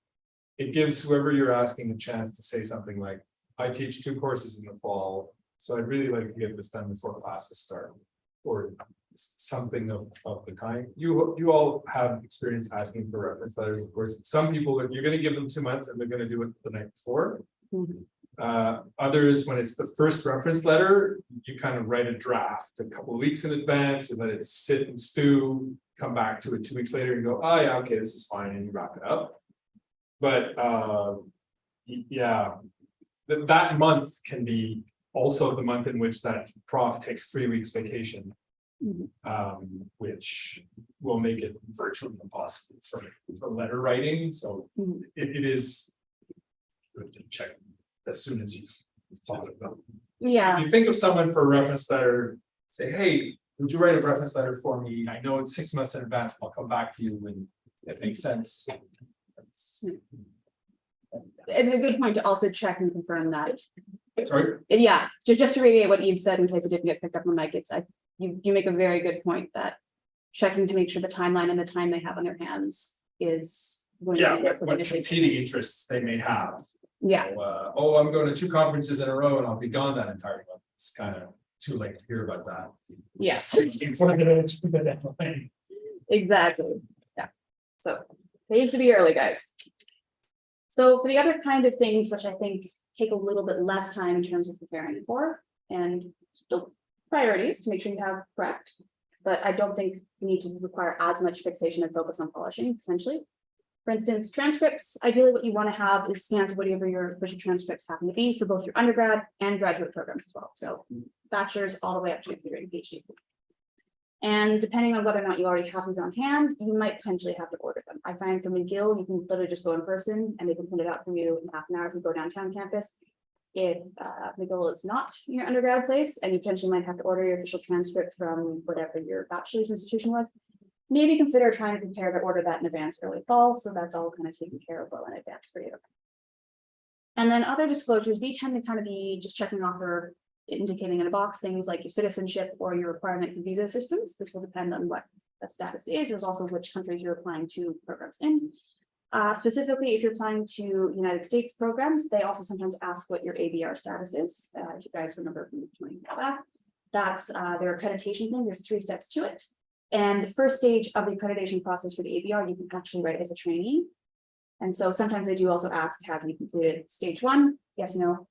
it gives whoever you're asking a chance to say something like, I teach 2 courses in the fall, so I'd really like to get this done before classes start. Or something of the kind. You all have experience asking for reference letters, of course. Some people, if you're gonna give them 2 months and they're gonna do it the night before. Others, when it's the first reference letter, you kind of write a draft a couple of weeks in advance, you let it sit and stew, come back to it 2 weeks later and go, oh yeah, okay, this is fine, and you wrap it up. But yeah, that month can be also the month in which that prof takes 3 weeks vacation. Which will make it virtually impossible for letter writing, so it is good to check as soon as you've thought of them. Yeah, If you think of someone for a reference letter, say, hey, would you write a reference letter for me? I know it's 6 months in advance, I'll come back to you when it makes sense. it's a good point to also check and confirm that. Sorry, Yeah, just to reiterate what Eve said in case it didn't get picked up on mic, it's you make a very good point that checking to make sure the timeline and the time they have on their hands is. going to yeah, be enough for them what to take competing it. interests they may have. Yeah, Oh, I'm going to 2 conferences in a row and I'll be gone that entire month. It's kind of too late to hear about that. yes, Before the deadline. exactly. Yeah. So it needs to be early, guys. So for the other kind of things, which I think take a little bit less time in terms of preparing for and still priorities to make sure you have correct, but I don't think you need to require as much fixation and focus on polishing potentially. For instance, transcripts, ideally what you want to have is scans of whatever your official transcripts happen to be for both your undergrad and graduate programs as well. So bachelor's all the way up to your PhD. And depending on whether or not you already have these on hand, you might potentially have to order them. I find for McGill, you can literally just go in person and they can print it out for you in half an hour if you go downtown campus. If McGill is not your undergrad place and you potentially might have to order your official transcript from whatever your bachelor's institution was, maybe consider trying to prepare to order that in advance early fall. So that's all kind of taken care of well in advance for you. And then other disclosures, they tend to kind of be just checking off or indicating in a box things like your citizenship or your requirement for visa systems. This will depend on what the status is. There's also which countries you're applying to programs in. Specifically, if you're applying to United States programs, they also sometimes ask what your ABR status is. If you guys remember from 20 back, that's their accreditation thing. There's 3 steps to it. And the first stage of the accreditation process for the ABR, you can actually write as a trainee. And so sometimes they do also ask, have you completed stage 1? Yes, no.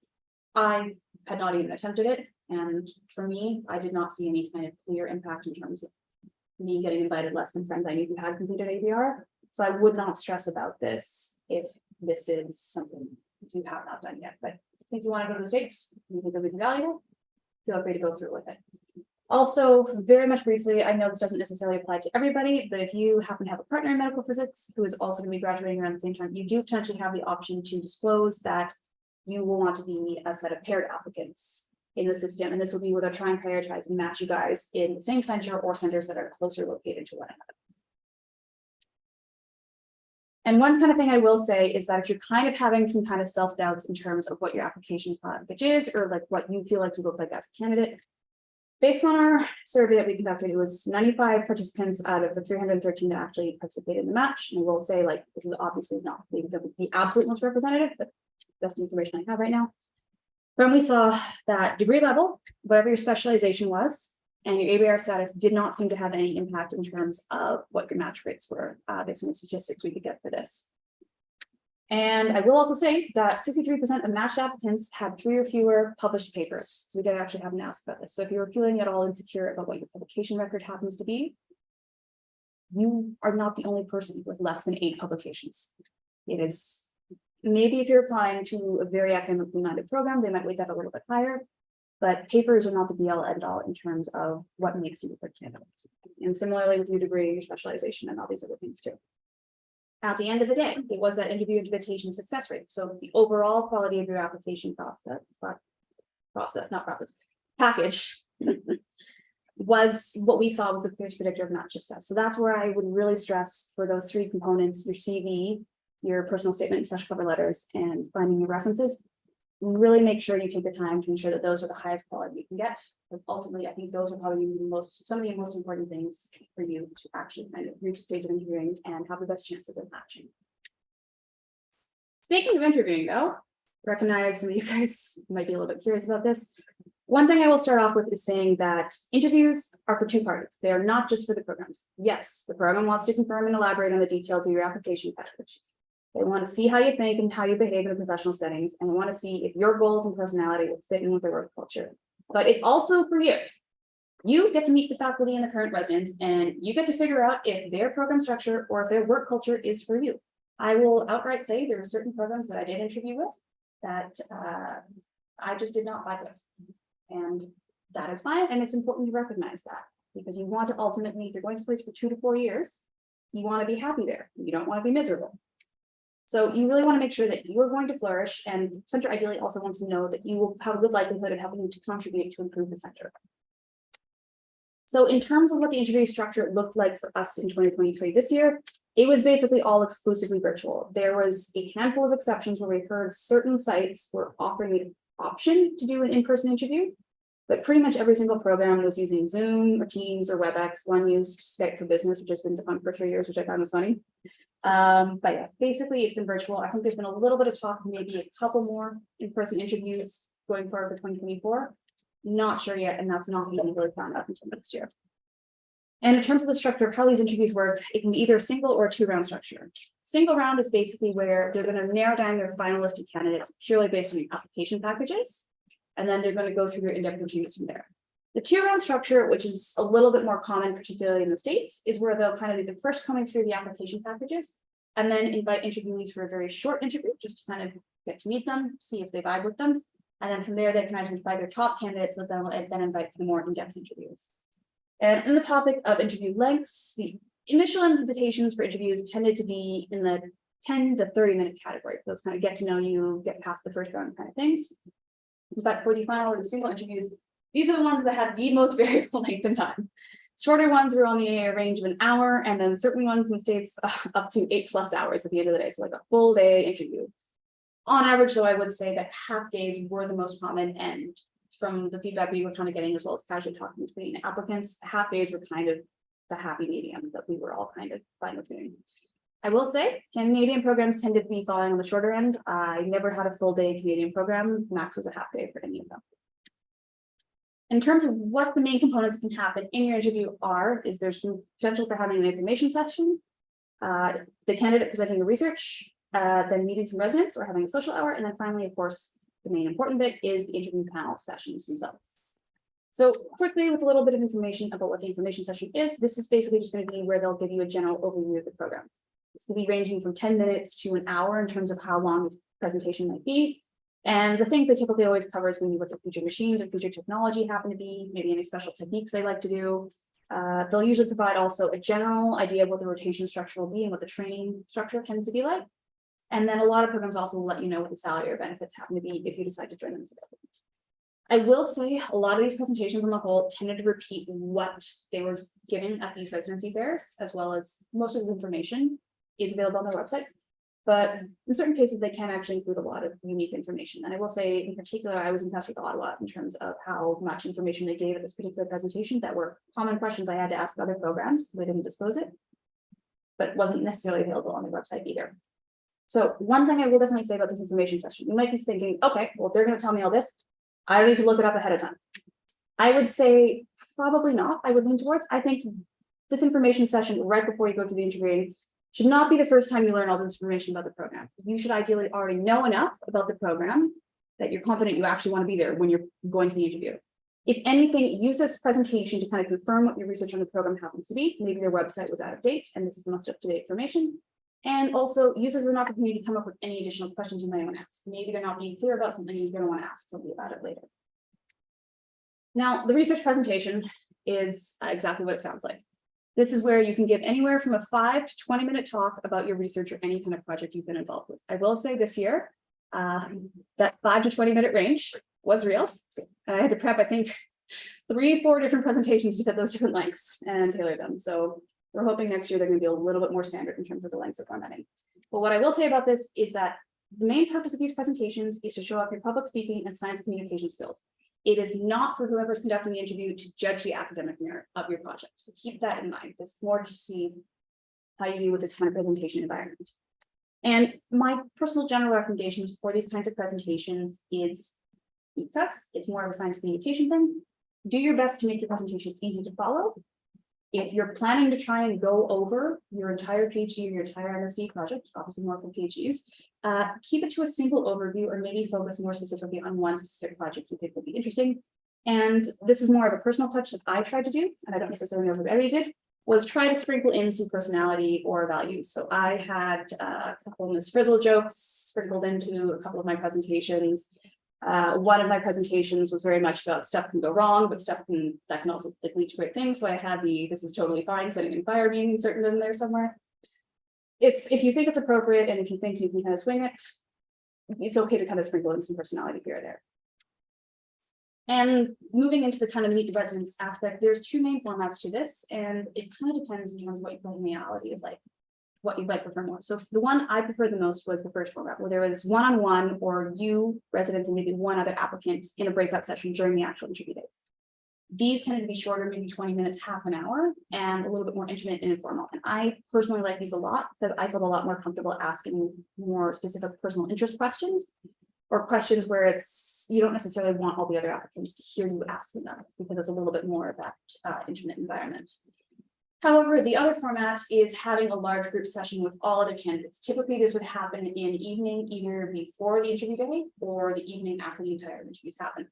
I had not even attempted it. And for me, I did not see any kind of clear impact in terms of me getting invited less than friends I knew who had completed ABR. So I would not stress about this if this is something you have not done yet. But if you want to go to the States, you think it would be valuable, feel free to go through with it. Also, very much briefly, I know this doesn't necessarily apply to everybody, but if you happen to have a partner in medical physics who is also going to be graduating around the same time, you do potentially have the option to disclose that you will want to be a set of paired applicants in the system. And this will be where they'll try and prioritize and match you guys in the same center or centers that are closer located to one another. And one kind of thing I will say is that if you're kind of having some kind of self-doubts in terms of what your application package is, or like what you feel like you look like as a candidate, based on our survey that we conducted, it was 95 participants out of the 313 that actually participated in the match. And I will say, like, this is obviously not the absolute most representative, but that's the information I have right now. When we saw that degree level, whatever your specialization was, and your ABR status did not seem to have any impact in terms of what your match rates were based on the statistics we could get for this. And I will also say that 63% of matched applicants had 3 or fewer published papers. So we did actually have an ask about this. So if you're feeling at all insecure about what your publication record happens to be, you are not the only person with less than 8 publications. It is maybe if you're applying to a very academically minded program, they might weight that a little bit higher. But papers are not the be all end all in terms of what makes you a good candidate. And similarly with your degree, your specialization, and all these other things too. At the end of the day, it was that interview invitation success rate. So the overall quality of your application package was what we saw was the clearest predictor of match success. So that's where I would really stress for those 3 components, your CV, your personal statement / cover letters, and finding your references. Really make sure you take the time to ensure that those are the highest quality you can get. Because ultimately, I think those are probably some of the most important things for you to actually kind of reach the stage of interviewing and have the best chances of matching. Speaking of interviewing, though, recognize some of you guys might be a little bit curious about this. One thing I will start off with is saying that interviews are for two parties. They are not just for the programs. Yes, the program wants to confirm and elaborate on the details of your application package. They want to see how you think and how you behave in professional settings, and want to see if your goals and personality will fit in with their work culture. But it's also for you. You get to meet the faculty and the current residents, and you get to figure out if their program structure or if their work culture is for you. I will outright say there are certain programs that I did interview with that I just did not vibe with. And that is fine, and it's important to recognize that, because you want to ultimately, if you're going to place for 2 to 4 years, you want to be happy there. You don't want to be miserable. So you really want to make sure that you are going to flourish, and the center ideally also wants to know that you will have a good likelihood of helping to contribute to improve the center. So in terms of what the interview structure looked like for us in 2023 this year, it was basically all exclusively virtual. There was a handful of exceptions where we heard certain sites were offering the option to do an in-person interview, but pretty much every single program was using Zoom or Teams or WebEx. One used Skype for Business, which has been defunct for 3 years, which I found was funny. But yeah, basically it's been virtual. I think there's been a little bit of talk, maybe a couple more in-person interviews going forward for 2024. Not sure yet, and that's not going to be really found out until next year. And in terms of the structure of how these interviews work, it can be either a single or a 2-round structure. Single round is basically where they're going to narrow down their finalist candidates purely based on your application packages, and then they're going to go through your in-depth reviews from there. The 2-round structure, which is a little bit more common, particularly in the States, is where they'll kind of do the first coming through the application packages, and then invite interviewees for a very short interview, just to kind of get to meet them, see if they vibe with them. And then from there, they can identify their top candidates that they'll then invite for the more in-depth interviews. And in the topic of interview lengths, the initial invitations for interviews tended to be in the 10 to 30-minute category. Those kind of get to know you, get past the first round kind of things. But for the final or the single interviews, these are the ones that have the most variable length and time. Shorter ones were on the range of an hour, and then certain ones in the States up to 8+ hours at the end of the day. So like a full day interview. On average, though, I would say that half days were the most common, and from the feedback we were kind of getting, as well as casually talking between applicants, half days were kind of the happy medium that we were all kind of fine with doing. I will say Canadian programs tended to be falling on the shorter end. I never had a full day Canadian program. Max was a half day for any of them. In terms of what the main components can happen in your interview is there's potential for having an information session, the candidate presenting the research, then meeting some residents or having a social hour, and then finally, of course, the main important bit is the interview panel sessions themselves. So quickly, with a little bit of information about what the information session is, this is basically just going to be where they'll give you a general overview of the program. It's going to be ranging from 10 minutes to an hour in terms of how long this presentation might be. And the things they typically always cover is when you what the future machines or future technology happen to be, maybe any special techniques they like to do. They'll usually provide also a general idea of what the rotation structure will be and what the training structure tends to be like. And then a lot of programs also will let you know what the salary or benefits happen to be if you decide to join them as a resident. I will say a lot of these presentations on the whole tended to repeat what they were giving at these residency fairs, as well as most of the information is available on their websites. But in certain cases, they can actually include a lot of unique information. And I will say in particular, I was impressed with Ottawa in terms of how much information they gave at this particular presentation that were common questions I had to ask other programs. They didn't disclose it, but wasn't necessarily available on their website either. So one thing I will definitely say about this information session, you might be thinking, okay, well, if they're going to tell me all this, I don't need to look it up ahead of time. I would say probably not. I would lean towards, I think this information session right before you go through the interviewing should not be the first time you learn all this information about the program. You should ideally already know enough about the program that you're confident you actually want to be there when you're going to the interview. If anything, use this presentation to kind of confirm what your research on the program happens to be. Maybe their website was out of date and this is the most up-to-date information. And also use this as an opportunity to come up with any additional questions you might want to ask. Maybe they're not being clear about something you're going to want to ask somebody about it later. Now, the research presentation is exactly what it sounds like. This is where you can give anywhere from a 5 to 20-minute talk about your research or any kind of project you've been involved with. I will say this year, that 5 to 20-minute range was real. So I had to prep, I think, 3 or 4 different presentations to fit those different lengths and tailor them. So we're hoping next year they're going to be a little bit more standard in terms of the lengths of formatting. But what I will say about this is that the main purpose of these presentations is to show off your public speaking and science communication skills. It is not for whoever's conducting the interview to judge the academic merit of your project. So keep that in mind. This is more to see how you do with this kind of presentation environment. And my personal general recommendations for these kinds of presentations is because it's more of a science communication thing. Do your best to make your presentation easy to follow. If you're planning to try and go over your entire PhD or your entire MSc project, obviously more for PhDs, keep it to a simple overview or maybe focus more specifically on one specific project you think would be interesting. And this is more of a personal touch that I tried to do, and I don't necessarily know if everybody did, was try to sprinkle in some personality or values. So I had a couple of Miss Frizzle jokes sprinkled into a couple of my presentations. One of my presentations was very much about stuff can go wrong, but that can also like, lead to great things. So I had this is totally fine, setting and fire being inserted in there somewhere. It's if you think it's appropriate and if you think you can kind of swing it, it's okay to kind of sprinkle in some personality here or there. And moving into the kind of meet the residents aspect, there's two main formats to this, and it kind of depends in terms of what your personality is like, what you'd like prefer more. So the one I preferred the most was the first format, where there was one-on-one or you, residents, and maybe one other applicant in a breakout session during the actual interview day. These tended to be shorter, maybe 20 minutes, half an hour, and a little bit more intimate and informal. And I personally like these a lot because I feel a lot more comfortable asking more specific personal interest questions, or questions where it's you don't necessarily want all the other applicants to hear you asking them because it's a little bit more of that intimate environment. However, the other format is having a large group session with all other candidates. Typically, this would happen in evening, either before the interview day or the evening after the entire interviews happen.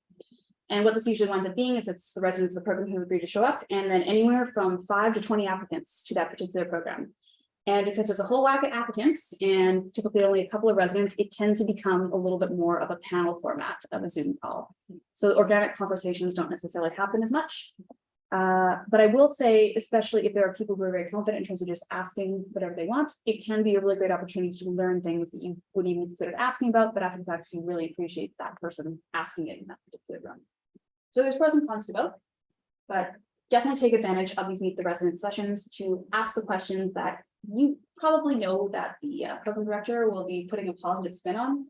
And what this usually winds up being is it's the residents of the program who agree to show up, and then anywhere from 5 to 20 applicants to that particular program. And because there's a whole whack of applicants and typically only a couple of residents, it tends to become a little bit more of a panel format of a Zoom call. So organic conversations don't necessarily happen as much. But I will say, especially if there are people who are very confident in terms of just asking whatever they want, it can be a really great opportunity to learn things that you wouldn't even consider asking about, but after the fact, you really appreciate that person asking it in that particular room. So there's pros and cons to both, but definitely take advantage of these Meet the Resident sessions to ask the questions that you probably know that the program director will be putting a positive spin on.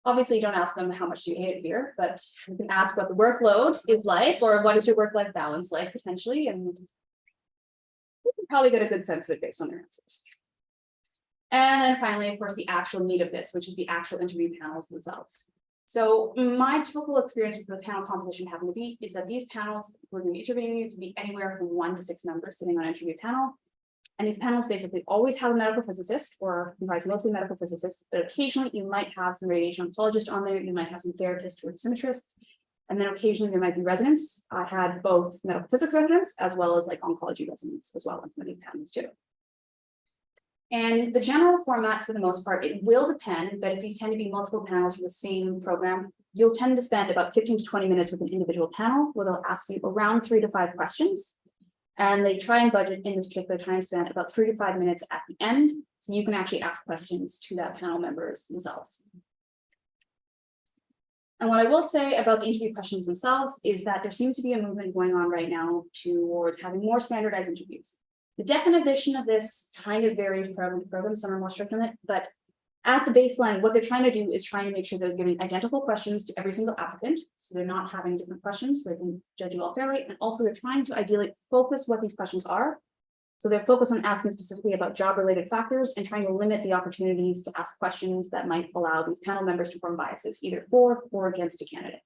Obviously, don't ask them how much do you hate it here, but you can ask what the workload is like, or what is your work-life balance like potentially, and you can probably get a good sense of it based on their answers. And then finally, of course, the actual meat of this, which is the actual interview panels themselves. So my typical experience with the panel composition having to be is that these panels, we're going to be interviewing you to be anywhere from 1 to 6 members sitting on an interview panel. And these panels basically always have a medical physicist, or comprise mostly medical physicists, but occasionally you might have some radiation oncologist on there, you might have some therapists or dosimetrists, and then occasionally there might be residents. I had both medical physics residents as well as like oncology residents as well on some of these panels too. And the general format for the most part, it will depend, but if these tend to be multiple panels for the same program, you'll tend to spend about 15 to 20 minutes with an individual panel where they'll ask you around 3 to 5 questions. And they try and budget in this particular time span about 3 to 5 minutes at the end, so you can actually ask questions to that panel members themselves. And what I will say about the interview questions themselves is that there seems to be a movement going on right now towards having more standardized interviews. The definition of this kind of varies program to program, some are more strict on it, but at the baseline, what they're trying to do is trying to make sure they're giving identical questions to every single applicant. So they're not having different questions, so they can judge you all fairly. And also they're trying to ideally focus what these questions are. So they're focused on asking specifically about job-related factors and trying to limit the opportunities to ask questions that might allow these panel members to form biases, either for or against a candidate.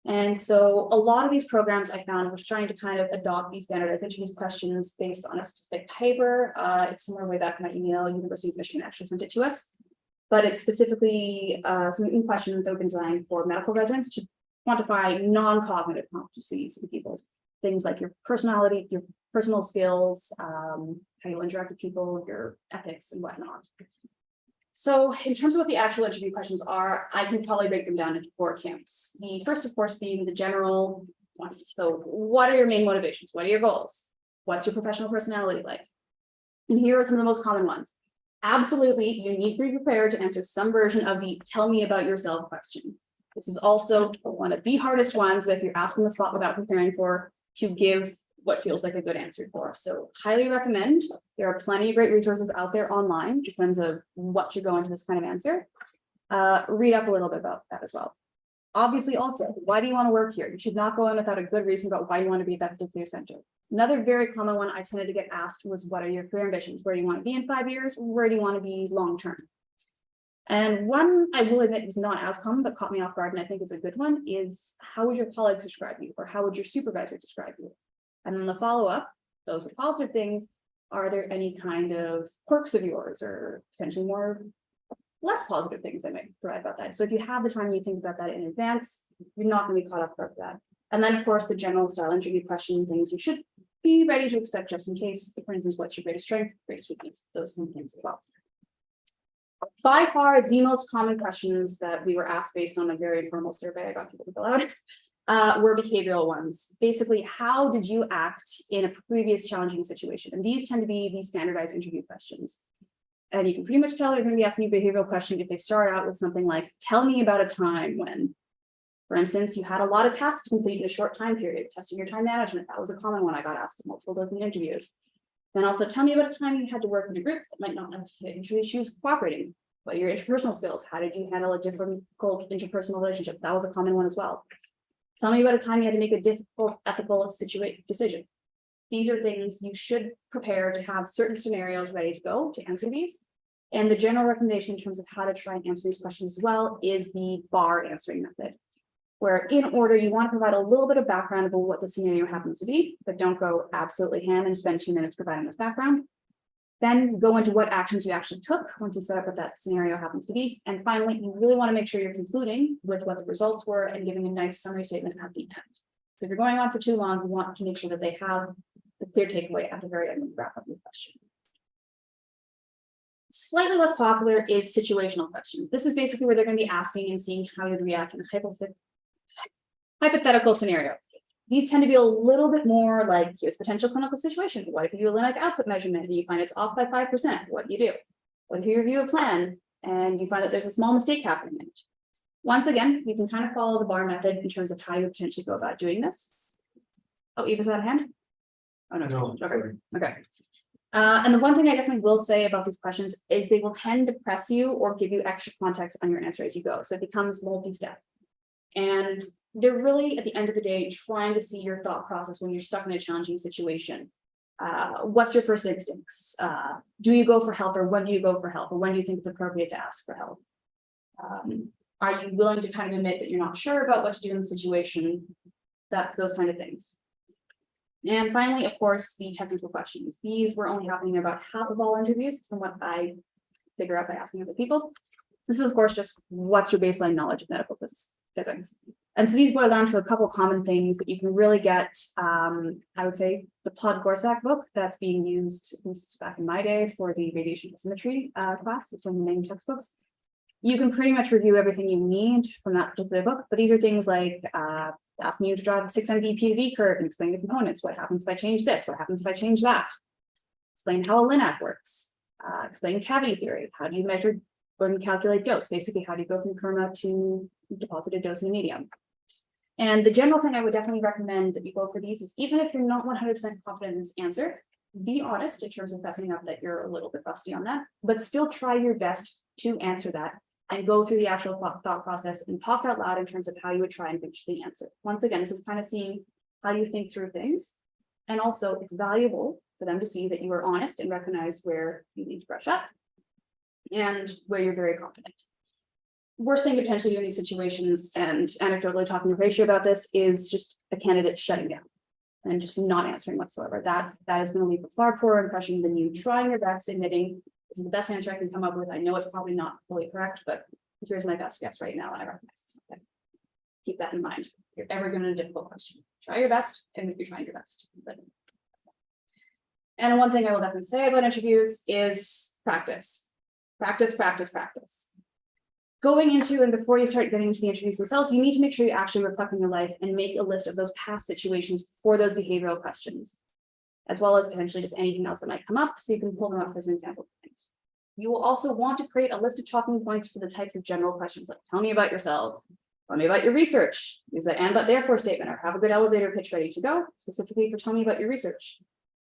And so a lot of these programs I found was trying to kind of adopt these standardized interviews questions based on a specific paper. It's somewhere way back in my email, University of Michigan actually sent it to us. But it's specifically some questions that have been designed for medical residents to quantify non-cognitive competencies in people. Things like your personality, your personal skills, how you interact with people, your ethics and whatnot. So in terms of what the actual interview questions are, I can probably break them down into 4 camps. The first, of course, being the general ones. So what are your main motivations? What are your goals? What's your professional personality like? And here are some of the most common ones. Absolutely, you need to be prepared to answer some version of the tell me about yourself question. This is also one of the hardest ones that if you're asked on the spot without preparing for, to give what feels like a good answer for. So highly recommend. There are plenty of great resources out there online in terms of what should go into this kind of answer. Read up a little bit about that as well. Obviously also, why do you want to work here? You should not go in without a good reason about why you want to be at that particular center. Another very common one I tended to get asked was, what are your career ambitions? Where do you want to be in 5 years? Where do you want to be long-term? And one I will admit was not as common, but caught me off guard, and I think is a good one, is how would your colleagues describe you, or how would your supervisor describe you? And then the follow-up, those were positive things. Are there any kind of quirks of yours, or potentially more less positive things they might provide about that? So if you have the time, you think about that in advance, you're not going to be caught off guard for that. And then, of course, the general style interview question, things you should be ready to expect just in case. For instance, what's your greatest strength, greatest weakness, those kind of things as well. By far, the most common questions that we were asked based on a very informal survey I got people to fill out were behavioral ones. Basically, how did you act in a previous challenging situation? And these tend to be the standardized interview questions. And you can pretty much tell they're going to be asking you a behavioral question if they start out with something like, tell me about a time when, for instance, you had a lot of tasks to complete in a short time period, testing your time management. That was a common one I got asked in multiple different interviews. Then also tell me about a time you had to work in a group that might not usually choose cooperating. What are your interpersonal skills? How did you handle a difficult interpersonal relationship? That was a common one as well. Tell me about a time you had to make a difficult ethical decision. These are things you should prepare to have certain scenarios ready to go to answer these. And the general recommendation in terms of how to try and answer these questions as well is the bar answering method, where in order you want to provide a little bit of background about what the scenario happens to be, but don't go absolutely ham and spend 2 minutes providing this background. Then go into what actions you actually took once you set up what that scenario happens to be. And finally, you really want to make sure you're concluding with what the results were and giving a nice summary statement at the end. So if you're going on for too long, you want to make sure that they have the clear takeaway at the very end when you wrap up your question. Slightly less popular is situational questions. This is basically where they're going to be asking and seeing how you'd react in a hypothetical scenario. These tend to be a little bit more like, here's potential clinical situation. What if you do a Linux output measurement and you find it's off by 5%? What do you do? What if you review a plan and you find that there's a small mistake happening in it? Once again, you can kind of follow the bar method in terms of how you potentially go about doing this. Oh, Eva's out of hand? Oh, no. No, Okay. sorry. Okay. And the one thing I definitely will say about these questions is they will tend to press you or give you extra context on your answer as you go. So it becomes multi-step. And they're really, at the end of the day, trying to see your thought process when you're stuck in a challenging situation. What's your first instincts? Do you go for help, or when do you go for help, or when do you think it's appropriate to ask for help? Are you willing to kind of admit that you're not sure about what to do in the situation? That's those kind of things. And finally, of course, the technical questions. These were only happening in about half of all interviews from what I figure out by asking other people. This is, of course, just what's your baseline knowledge of medical physics. And so these boil down to a couple common things that you can really get. I would say the Podgorsak book that's being used, at least back in my day, for the radiation dosimetry class. It's one of the main textbooks. You can pretty much review everything you need from that particular book, but these are things like asking you to draw the 6MD P/D curve and explain the components. What happens if I change this? What happens if I change that? Explain how a LINAC works. Explain cavity theory. How do you measure or calculate dose? Basically, how do you go from kerma to deposited dose in a medium? And the general thing I would definitely recommend that you go for these is, even if you're not 100% confident in this answer, be honest in terms of fessing up that you're a little bit rusty on that, but still try your best to answer that and go through the actual thought process and talk out loud in terms of how you would try and reach the answer. Once again, this is kind of seeing how you think through things. And also, it's valuable for them to see that you are honest and recognize where you need to brush up and where you're very confident. Worst thing to potentially do in these situations, and anecdotally talking to Horatio about this, is just a candidate shutting down and just not answering whatsoever. That is going to leave a far poorer impression than you trying your best, admitting this is the best answer I can come up with. I know it's probably not fully correct, but here's my best guess right now, and I recognize it's okay. Keep that in mind. If you're ever given a difficult question, try your best, and you're trying your best. And one thing I will definitely say about interviews is practice. Practice, practice, practice. Going into and before you start getting into the interviews themselves, you need to make sure you actually reflect on your life and make a list of those past situations for those behavioral questions, as well as potentially just anything else that might come up, so you can pull them up as an example. You will also want to create a list of talking points for the types of general questions, like tell me about yourself, tell me about your research, use that and but therefore statement, or have a good elevator pitch ready to go, specifically for tell me about your research.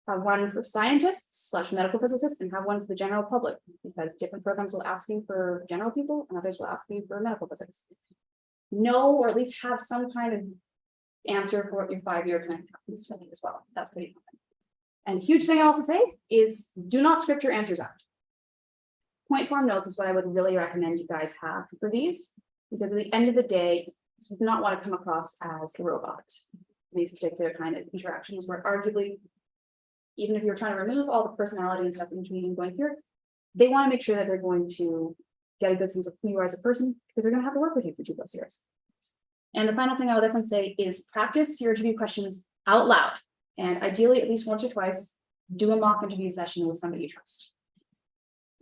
Have one for scientists / medical physicists, and have one for the general public, because different programs will ask you for general people and others will ask you for medical physics. Know, or at least have some kind of answer for what your 5-year plan happens to be as well. That's pretty common. And a huge thing I also say is do not script your answers out. point form notes is what I would really recommend you guys have for these, because at the end of the day, you do not want to come across as a robot. These particular kind of interactions where arguably, even if you're trying to remove all the personality and stuff in between and going here, they want to make sure that they're going to get a good sense of who you are as a person, because they're going to have to work with you for 2+ years. And the final thing I would definitely say is practice your interview questions out loud, and ideally at least once or twice, do a mock interview session with somebody you trust.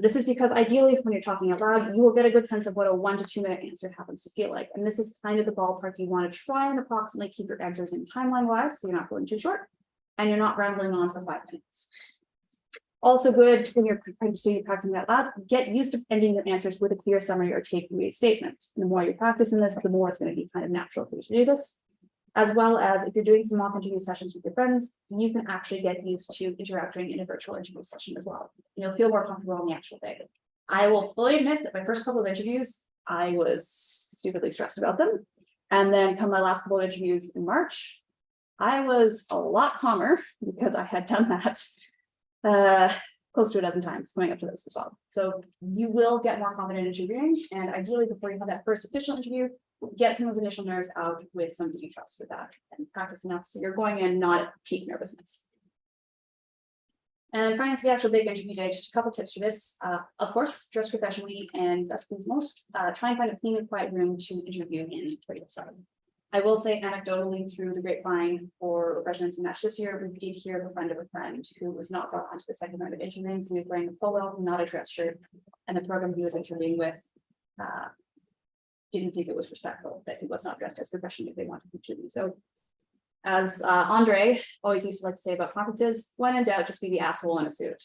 This is because ideally when you're talking out loud, you will get a good sense of what a 1 to 2 minute answer happens to feel like. And this is kind of the ballpark you want to try and approximately keep your answers in timeline wise, so you're not going too short and you're not rambling on for 5 minutes. Also good when you're practicing out loud, get used to ending your answers with a clear summary or takeaway statement. And the more you're practicing this, the more it's going to be kind of natural for you to do this. As well as if you're doing some mock interview sessions with your friends, you can actually get used to interacting in a virtual interview session as well. You'll feel more comfortable on the actual day. I will fully admit that my first couple of interviews, I was stupidly stressed about them. And then come my last couple of interviews in March, I was a lot calmer because I had done that close to a dozen times coming up to this as well. So you will get more confident interviewing, and ideally before you have that first official interview, get some of those initial nerves out with somebody you trust with that and practice enough so you're going in not at peak nervousness. And finally, for the actual big interview day, just a couple tips for this. Of course, dress professionally, and best thing most, try and find a clean and quiet room to interview in for your side. I will say anecdotally through the grapevine for Residency match this year, we did hear of a friend who was not brought onto the second round of interviewing because he was wearing a polo, not a dress shirt, and the program he was interviewing with didn't think it was respectful that he was not dressed as professionally as they wanted him to be. So as Andre always used to like to say about conferences, when in doubt, just be the asshole in a suit.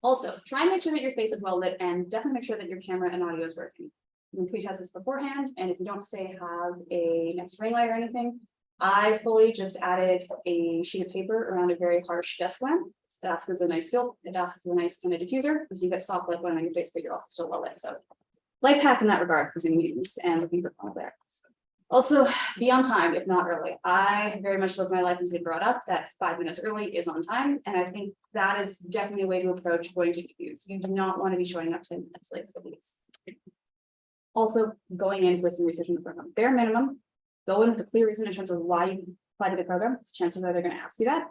Also, try and make sure that your face is well lit, and definitely make sure that your camera and audio is working. You can pre-test this beforehand, and if you don't say have a next ring light or anything, I fully just added a sheet of paper around a very harsh desk lamp. The desk is a nice feel. The desk is a nice kind of diffuser, so you get soft light going on your face, but you're also still well lit. So life hack in that regard for Zoom meetings and looking for fun there. Also, be on time, if not early. I very much live my life as been brought up that 5 minutes early is on time, and I think that is definitely a way to approach going to interviews. You do not want to be showing up 10 minutes late for these. Also, going in with some research in the program, bare minimum, go in with a clear reason in terms of why you apply to the program. Chances are they're going to ask you that,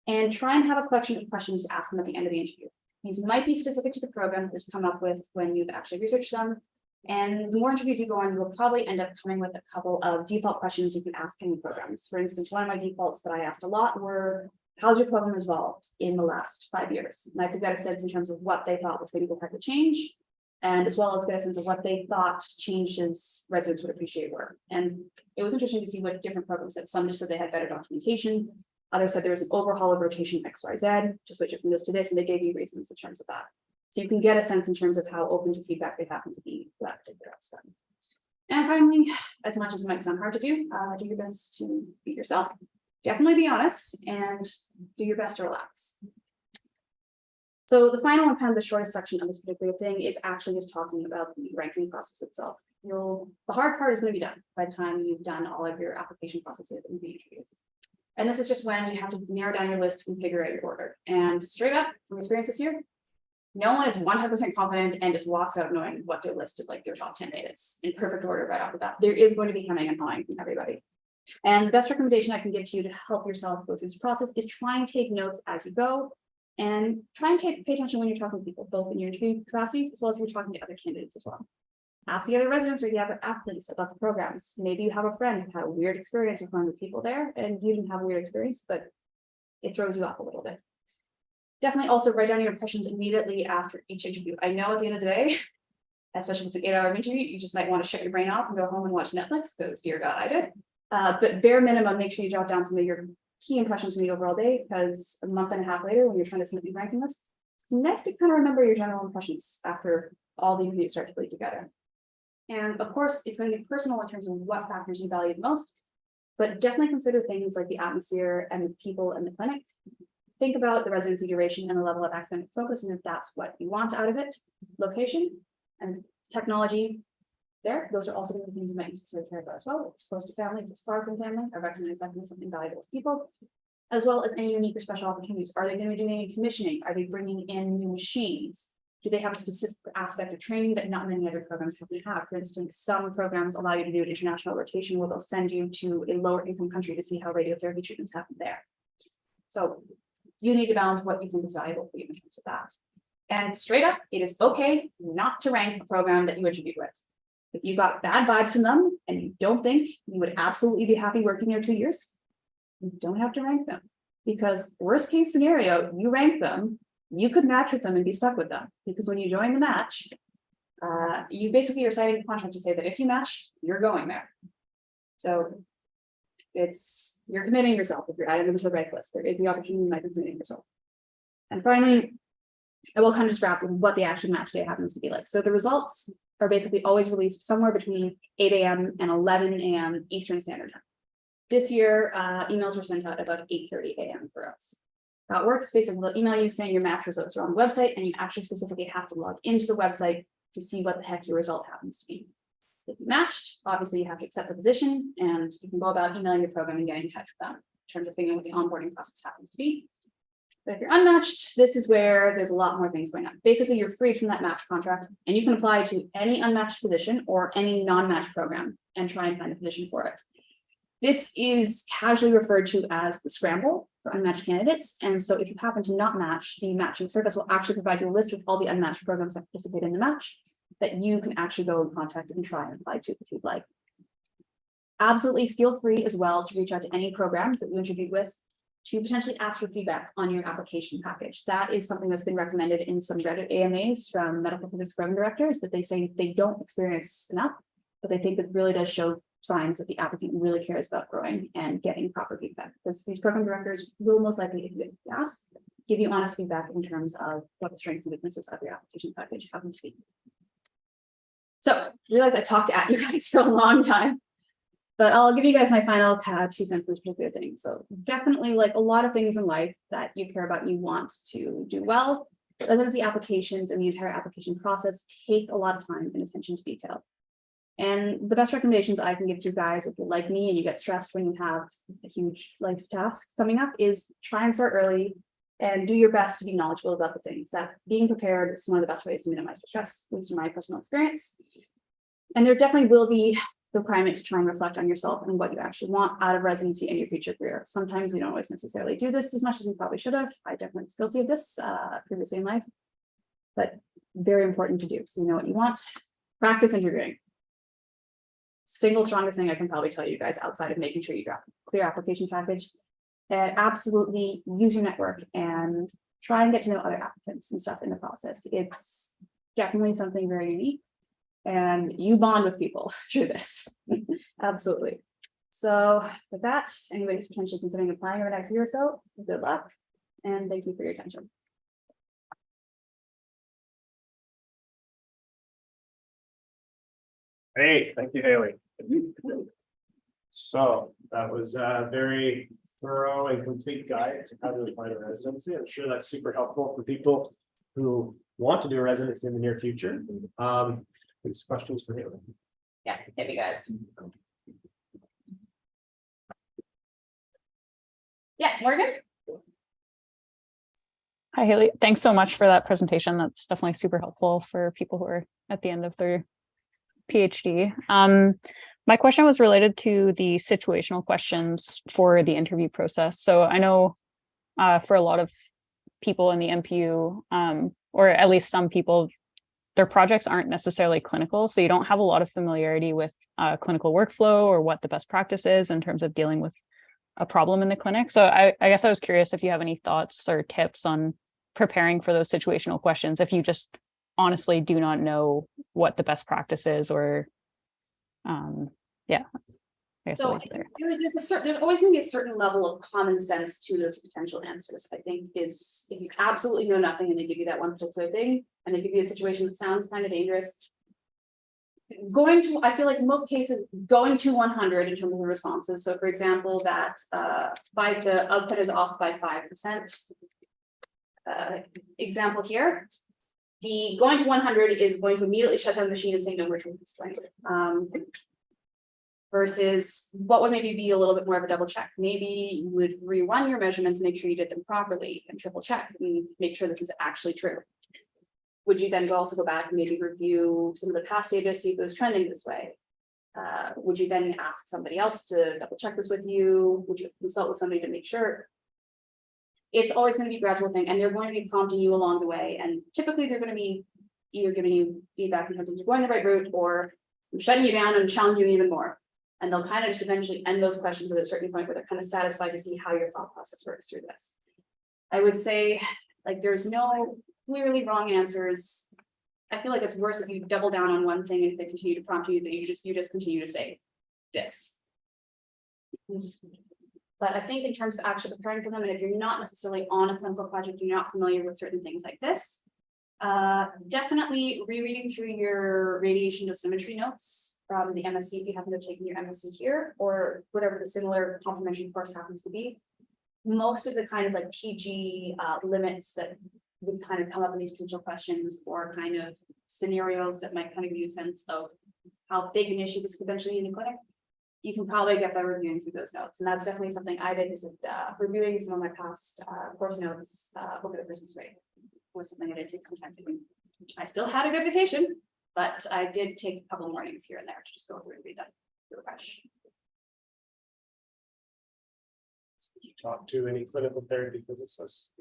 and try and have a collection of questions to ask them at the end of the interview. These might be specific to the program that's come up with when you've actually researched them. And the more interviews you go on, you will probably end up coming with a couple of default questions you can ask any programs. For instance, one of my defaults that I asked a lot were, how's your program evolved in the last 5 years? And I could get a sense in terms of what they thought was things that had to change, and as well as get a sense of what they thought changes residents would appreciate work. And it was interesting to see what different programs said. Some just said they had better documentation. Others said there was an overhaul of rotation XYZ, to switch it from this to this, and they gave you reasons in terms of that. So you can get a sense in terms of how open to feedback they happen to be for that particular aspect. And finally, as much as it might sound hard to do your best to be yourself. Definitely be honest and do your best to relax. So the final and kind of the shortest section of this particular thing is actually just talking about the ranking process itself. The hard part is going to be done by the time you've done all of your application processes and the interviews. And this is just when you have to narrow down your list and figure out your order. And straight up from experience this year, no one is 100% confident and just walks out knowing what their list of like their top 10 is in perfect order right off the bat. There is going to be hemming and hawing from everybody. And the best recommendation I can give to you to help yourself go through this process is try and take notes as you go. And try and pay attention when you're talking to people, both in your interview capacities as well as when you're talking to other candidates as well. Ask the other residents or the other applicants about the programs. Maybe you have a friend who had a weird experience with one of the people there, and you didn't have a weird experience, but it throws you off a little bit. Definitely also write down your impressions immediately after each interview. I know at the end of the day, especially if it's an 8-hour interview, you just might want to shut your brain off and go home and watch Netflix, because dear God, I did. But bare minimum, make sure you jot down some of your key impressions from the overall day, because a month and a half later, when you're trying to submit your ranking list, it's nice to kind of remember your general impressions after all the interviews start to bleed together. And of course, it's going to be personal in terms of what factors you value the most, but definitely consider things like the atmosphere and the people in the clinic. Think about the residency duration and the level of academic focus, and if that's what you want out of it. Location and technology. Those are also going to be things you might necessarily care about as well. If it's close to family, if it's far from family, I recognize that can be something valuable to people. as well as any unique or special opportunities. Are they going to be doing any commissioning? Are they bringing in new machines? Do they have a specific aspect of training that not many other programs have? For instance, some programs allow you to do an international rotation where they'll send you to a lower income country to see how radiotherapy treatments happen there. So you need to balance what you think is valuable for you in terms of that. And straight up, it is okay not to rank a program that you interviewed with. If you got bad vibes from them and you don't think you would absolutely be happy working there 2 years, you don't have to rank them. Because worst case scenario, you rank them, you could match with them and be stuck with them. Because when you join the match, you basically are signing a contract to say that if you match, you're going there. So you're committing yourself if you're adding them to the right list. There is the opportunity, you might be committing yourself. And finally, I will kind of just wrap with what the actual match day happens to be like. So the results are basically always released somewhere between 8 a.m. and 11 a.m. Eastern Standard Time. This year, emails were sent out about 8:30 a.m. for us. How it works, basically, they'll email you saying your match results are on the website, and you actually specifically have to log into the website to see what the heck your result happens to be. If you matched, obviously you have to accept the position, and you can go about emailing your program and getting in touch with them in terms of figuring out what the onboarding process happens to be. But if you're unmatched, this is where there's a lot more things going on. Basically, you're freed from that match contract, and you can apply to any unmatched position or any non-matched program and try and find a position for it. This is casually referred to as the scramble for unmatched candidates. And so if you happen to not match, the matching service will actually provide you a list with all the unmatched programs that participate in the match that you can actually go and contact and try and apply to if you'd like. Absolutely feel free as well to reach out to any programs that you interviewed with to potentially ask for feedback on your application package. That is something that's been recommended in some Reddit AMAs from medical physics program directors, that they say they don't experience enough, but they think it really does show signs that the applicant really cares about growing and getting proper feedback, because these program directors will most likely, if you ask, give you honest feedback in terms of what the strengths and weaknesses of your application package happen to be. So I realize I talked at you guys for a long time, but I'll give you guys my final 2 cents for this particular thing. So definitely, like a lot of things in life that you care about and you want to do well, residency applications and the entire application process take a lot of time and attention to detail. And the best recommendations I can give to you guys, if you're like me and you get stressed when you have a huge life task coming up, is try and start early and do your best to be knowledgeable about the things. That being prepared is one of the best ways to minimize your stress, at least in my personal experience. And there definitely will be the requirement to try and reflect on yourself and what you actually want out of residency and your future career. Sometimes we don't always necessarily do this as much as we probably should have. I definitely was guilty of this previously in life, but very important to do. So you know what you want. Practice interviewing. Single strongest thing I can probably tell you guys outside of making sure you draft a clear application package. And absolutely use your network and try and get to know other applicants and stuff in the process. It's definitely something very unique, and you bond with people through this. Absolutely. So with that, anybody who's potentially considering applying over the next year or so, good luck, and thank you for your attention. Hey, thank you, Haley. So that was a very thorough and complete guide to how to apply to residency. I'm sure that's super helpful for people who want to do a residency in the near future. These questions for Haley. Yeah, hit me guys. Yeah, Morgan? Hi, Haley. Thanks so much for that presentation. That's definitely super helpful for people who are at the end of their PhD. My question was related to the situational questions for the interview process. So I know for a lot of people in the MPU, or at least some people, their projects aren't necessarily clinical. So you don't have a lot of familiarity with clinical workflow or what the best practice is in terms of dealing with a problem in the clinic. So I guess I was curious if you have any thoughts or tips on preparing for those situational questions, if you just honestly do not know what the best practice is, or yeah. I guess I'll leave it there. There's always going to be a certain level of common sense to those potential answers. I think is if you absolutely know nothing and they give you that one particular thing and they give you a situation that sounds kind of dangerous, I feel like in most cases going to 100 in terms of the responses. So for example, that by the output is off by 5%. Example here, the going to 100 is going to immediately shut down the machine and say no more treatment strength. Versus what would maybe be a little bit more of a double check. Maybe you would rerun your measurements, make sure you did them properly and triple check and make sure this is actually true. Would you then also go back and maybe review some of the past data, see if it was trending this way? Would you then ask somebody else to double check this with you? Would you consult with somebody to make sure? It's always going to be a gradual thing, and they're going to be prompting you along the way. And typically they're going to be either giving you feedback in terms of you're going the right route, or shutting you down and challenging you even more. And they'll kind of just eventually end those questions at a certain point where they're kind of satisfied to see how your thought process works through this. I would say, like, there's no clearly wrong answers. I feel like it's worse if you double down on one thing and if they continue to prompt you, that you just continue to say this. But I think in terms of actually preparing for them, and if you're not necessarily on a clinical project, you're not familiar with certain things like this, definitely rereading through your radiation dosimetry notes from the MSc, if you happen to have taken your MSc here, or whatever the similar complementary course happens to be. Most of the kind of like TG limits that would kind of come up in these potential questions, or kind of scenarios that might kind of give you a sense of how big an issue this could eventually be in the clinic, you can probably get by reviewing through those notes. And that's definitely something I did, is reviewing some of my past course notes over the Christmas break was something I did take some time to do. I still had a good vacation, but I did take a couple of mornings here and there to just go through and read them refresh. Did you talk to any clinical therapy physicists?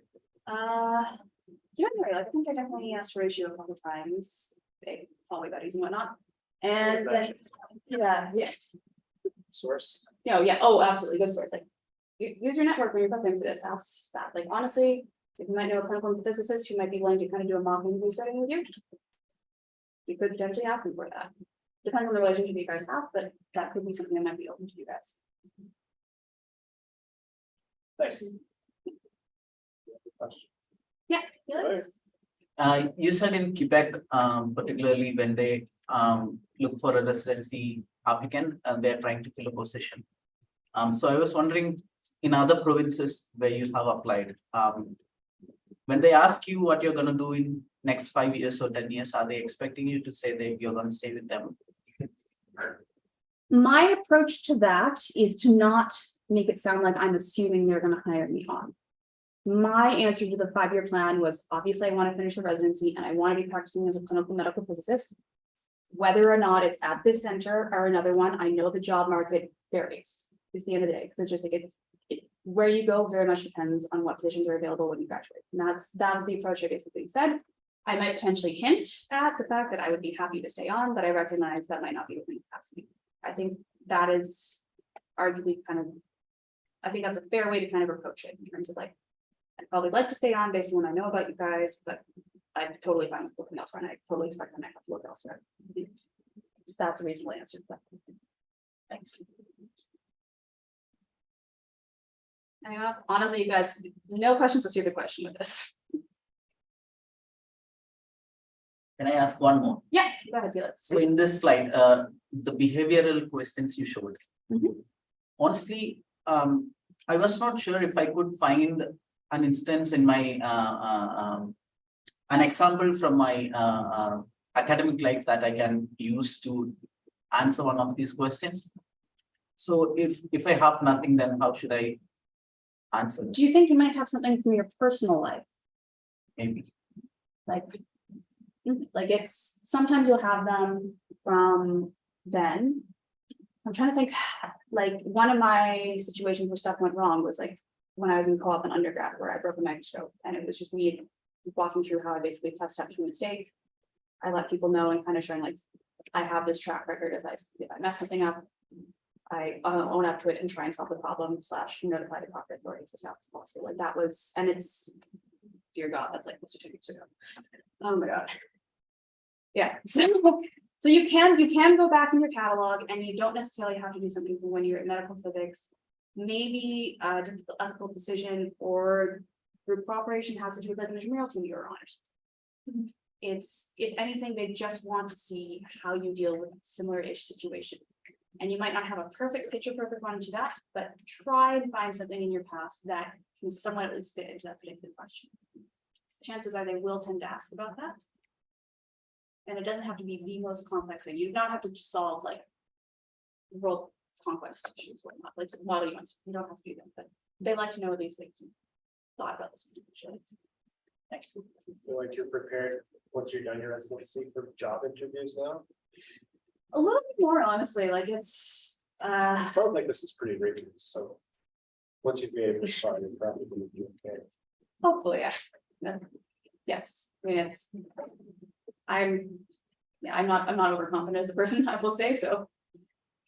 Yeah, I think I definitely asked Ratio a couple of times. They call me buddies and whatnot. And then, yeah. Source? Yeah, oh, absolutely, good source. Like, use your network when you're prepping for this. Ask that. Like, honestly, if you might know a clinical physicist who might be willing to kind of do a mock interview setting with you, you could potentially ask them for that. Depending on the relationship you guys have, but that could be something that might be open to you guys. Thanks. Yeah, yes. You said in Quebec, particularly when they look for a residency applicant, they're trying to fill a position. So I was wondering, in other provinces where you have applied, when they ask you what you're going to do in next 5 years or 10 years, are they expecting you to say that you're going to stay with them? My approach to that is to not make it sound like I'm assuming they're going to hire me on. My answer to the 5-year plan was, obviously I want to finish the residency and I want to be practicing as a clinical medical physicist. Whether or not it's at this center or another one, I know the job market varies. It's the end of the day, because it's just like where you go very much depends on what positions are available when you graduate. And that was the approach I basically said. I might potentially hint at the fact that I would be happy to stay on, but I recognize that might not be within capacity. I think that is arguably I think that's a fair way to kind of approach it, in terms of like, I'd probably like to stay on based on what I know about you guys, but I'm totally fine with looking elsewhere, and I totally expect I might have to look elsewhere. So that's a reasonable answer to that. Thanks. Anyone else? Honestly, you guys, no questions, a stupid question with this. Can I ask one more? Yeah, go ahead, Felix. So in this slide, the behavioral questions you showed. Honestly, I was not sure if I could find an instance in my an example from my academic life that I can use to answer one of these questions. So if I have nothing, then how should I answer this? Do you think you might have something from your personal life? Maybe. Like it's sometimes you'll have them from then. I'm trying to think, like one of my situations where stuff went wrong was like when I was in co-op in undergrad, where I broke a microscope, and it was just me walking through how I basically test up to a mistake. I let people know and kind of showing like I have this track record. If I mess something up, I own up to it and try and solve the problem / notify the proper authorities as fast as possible. Like that was, and it's, dear God, that's like 2 years ago. Oh my God. Yeah. So you can go back in your catalog, and you don't necessarily have to do something from when you're in medical physics. Maybe a difficult ethical decision or group cooperation has to do with like an intramural team you're on. It's, if anything, they just want to see how you deal with a similar-ish situation. And you might not have a perfect picture perfect one to that, but try and find something in your past that can somewhat at least fit into that particular question. Chances are they will tend to ask about that. And it doesn't have to be the most complex thing. You do not have to solve like world conquest issues, whatnot, like model units, you don't have to do them, but they like to know these things. And thought about this. Thanks. Feel like you're prepared, once you're done your residency, for job interviews now? A little bit more honestly, like it's, It sounds like this is pretty rigorous, so. Once you've made this far, you're probably gonna be okay. hopefully, yeah. Yes, I mean, it's. I'm not overconfident as a person, I will say, so.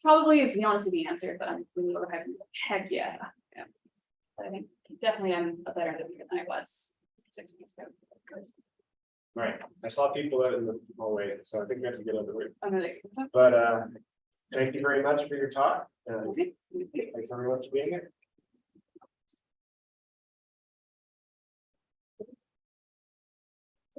Probably is the honestly the answer, but I'm really overhyping, heck yeah, yeah. But I think definitely I'm a better interviewer than I was 6 months ago. All right, I saw people out in the hallway, so I think we have to get out of the way. I'm really. But thank you very much for your talk. Okay. Thanks everyone for being here.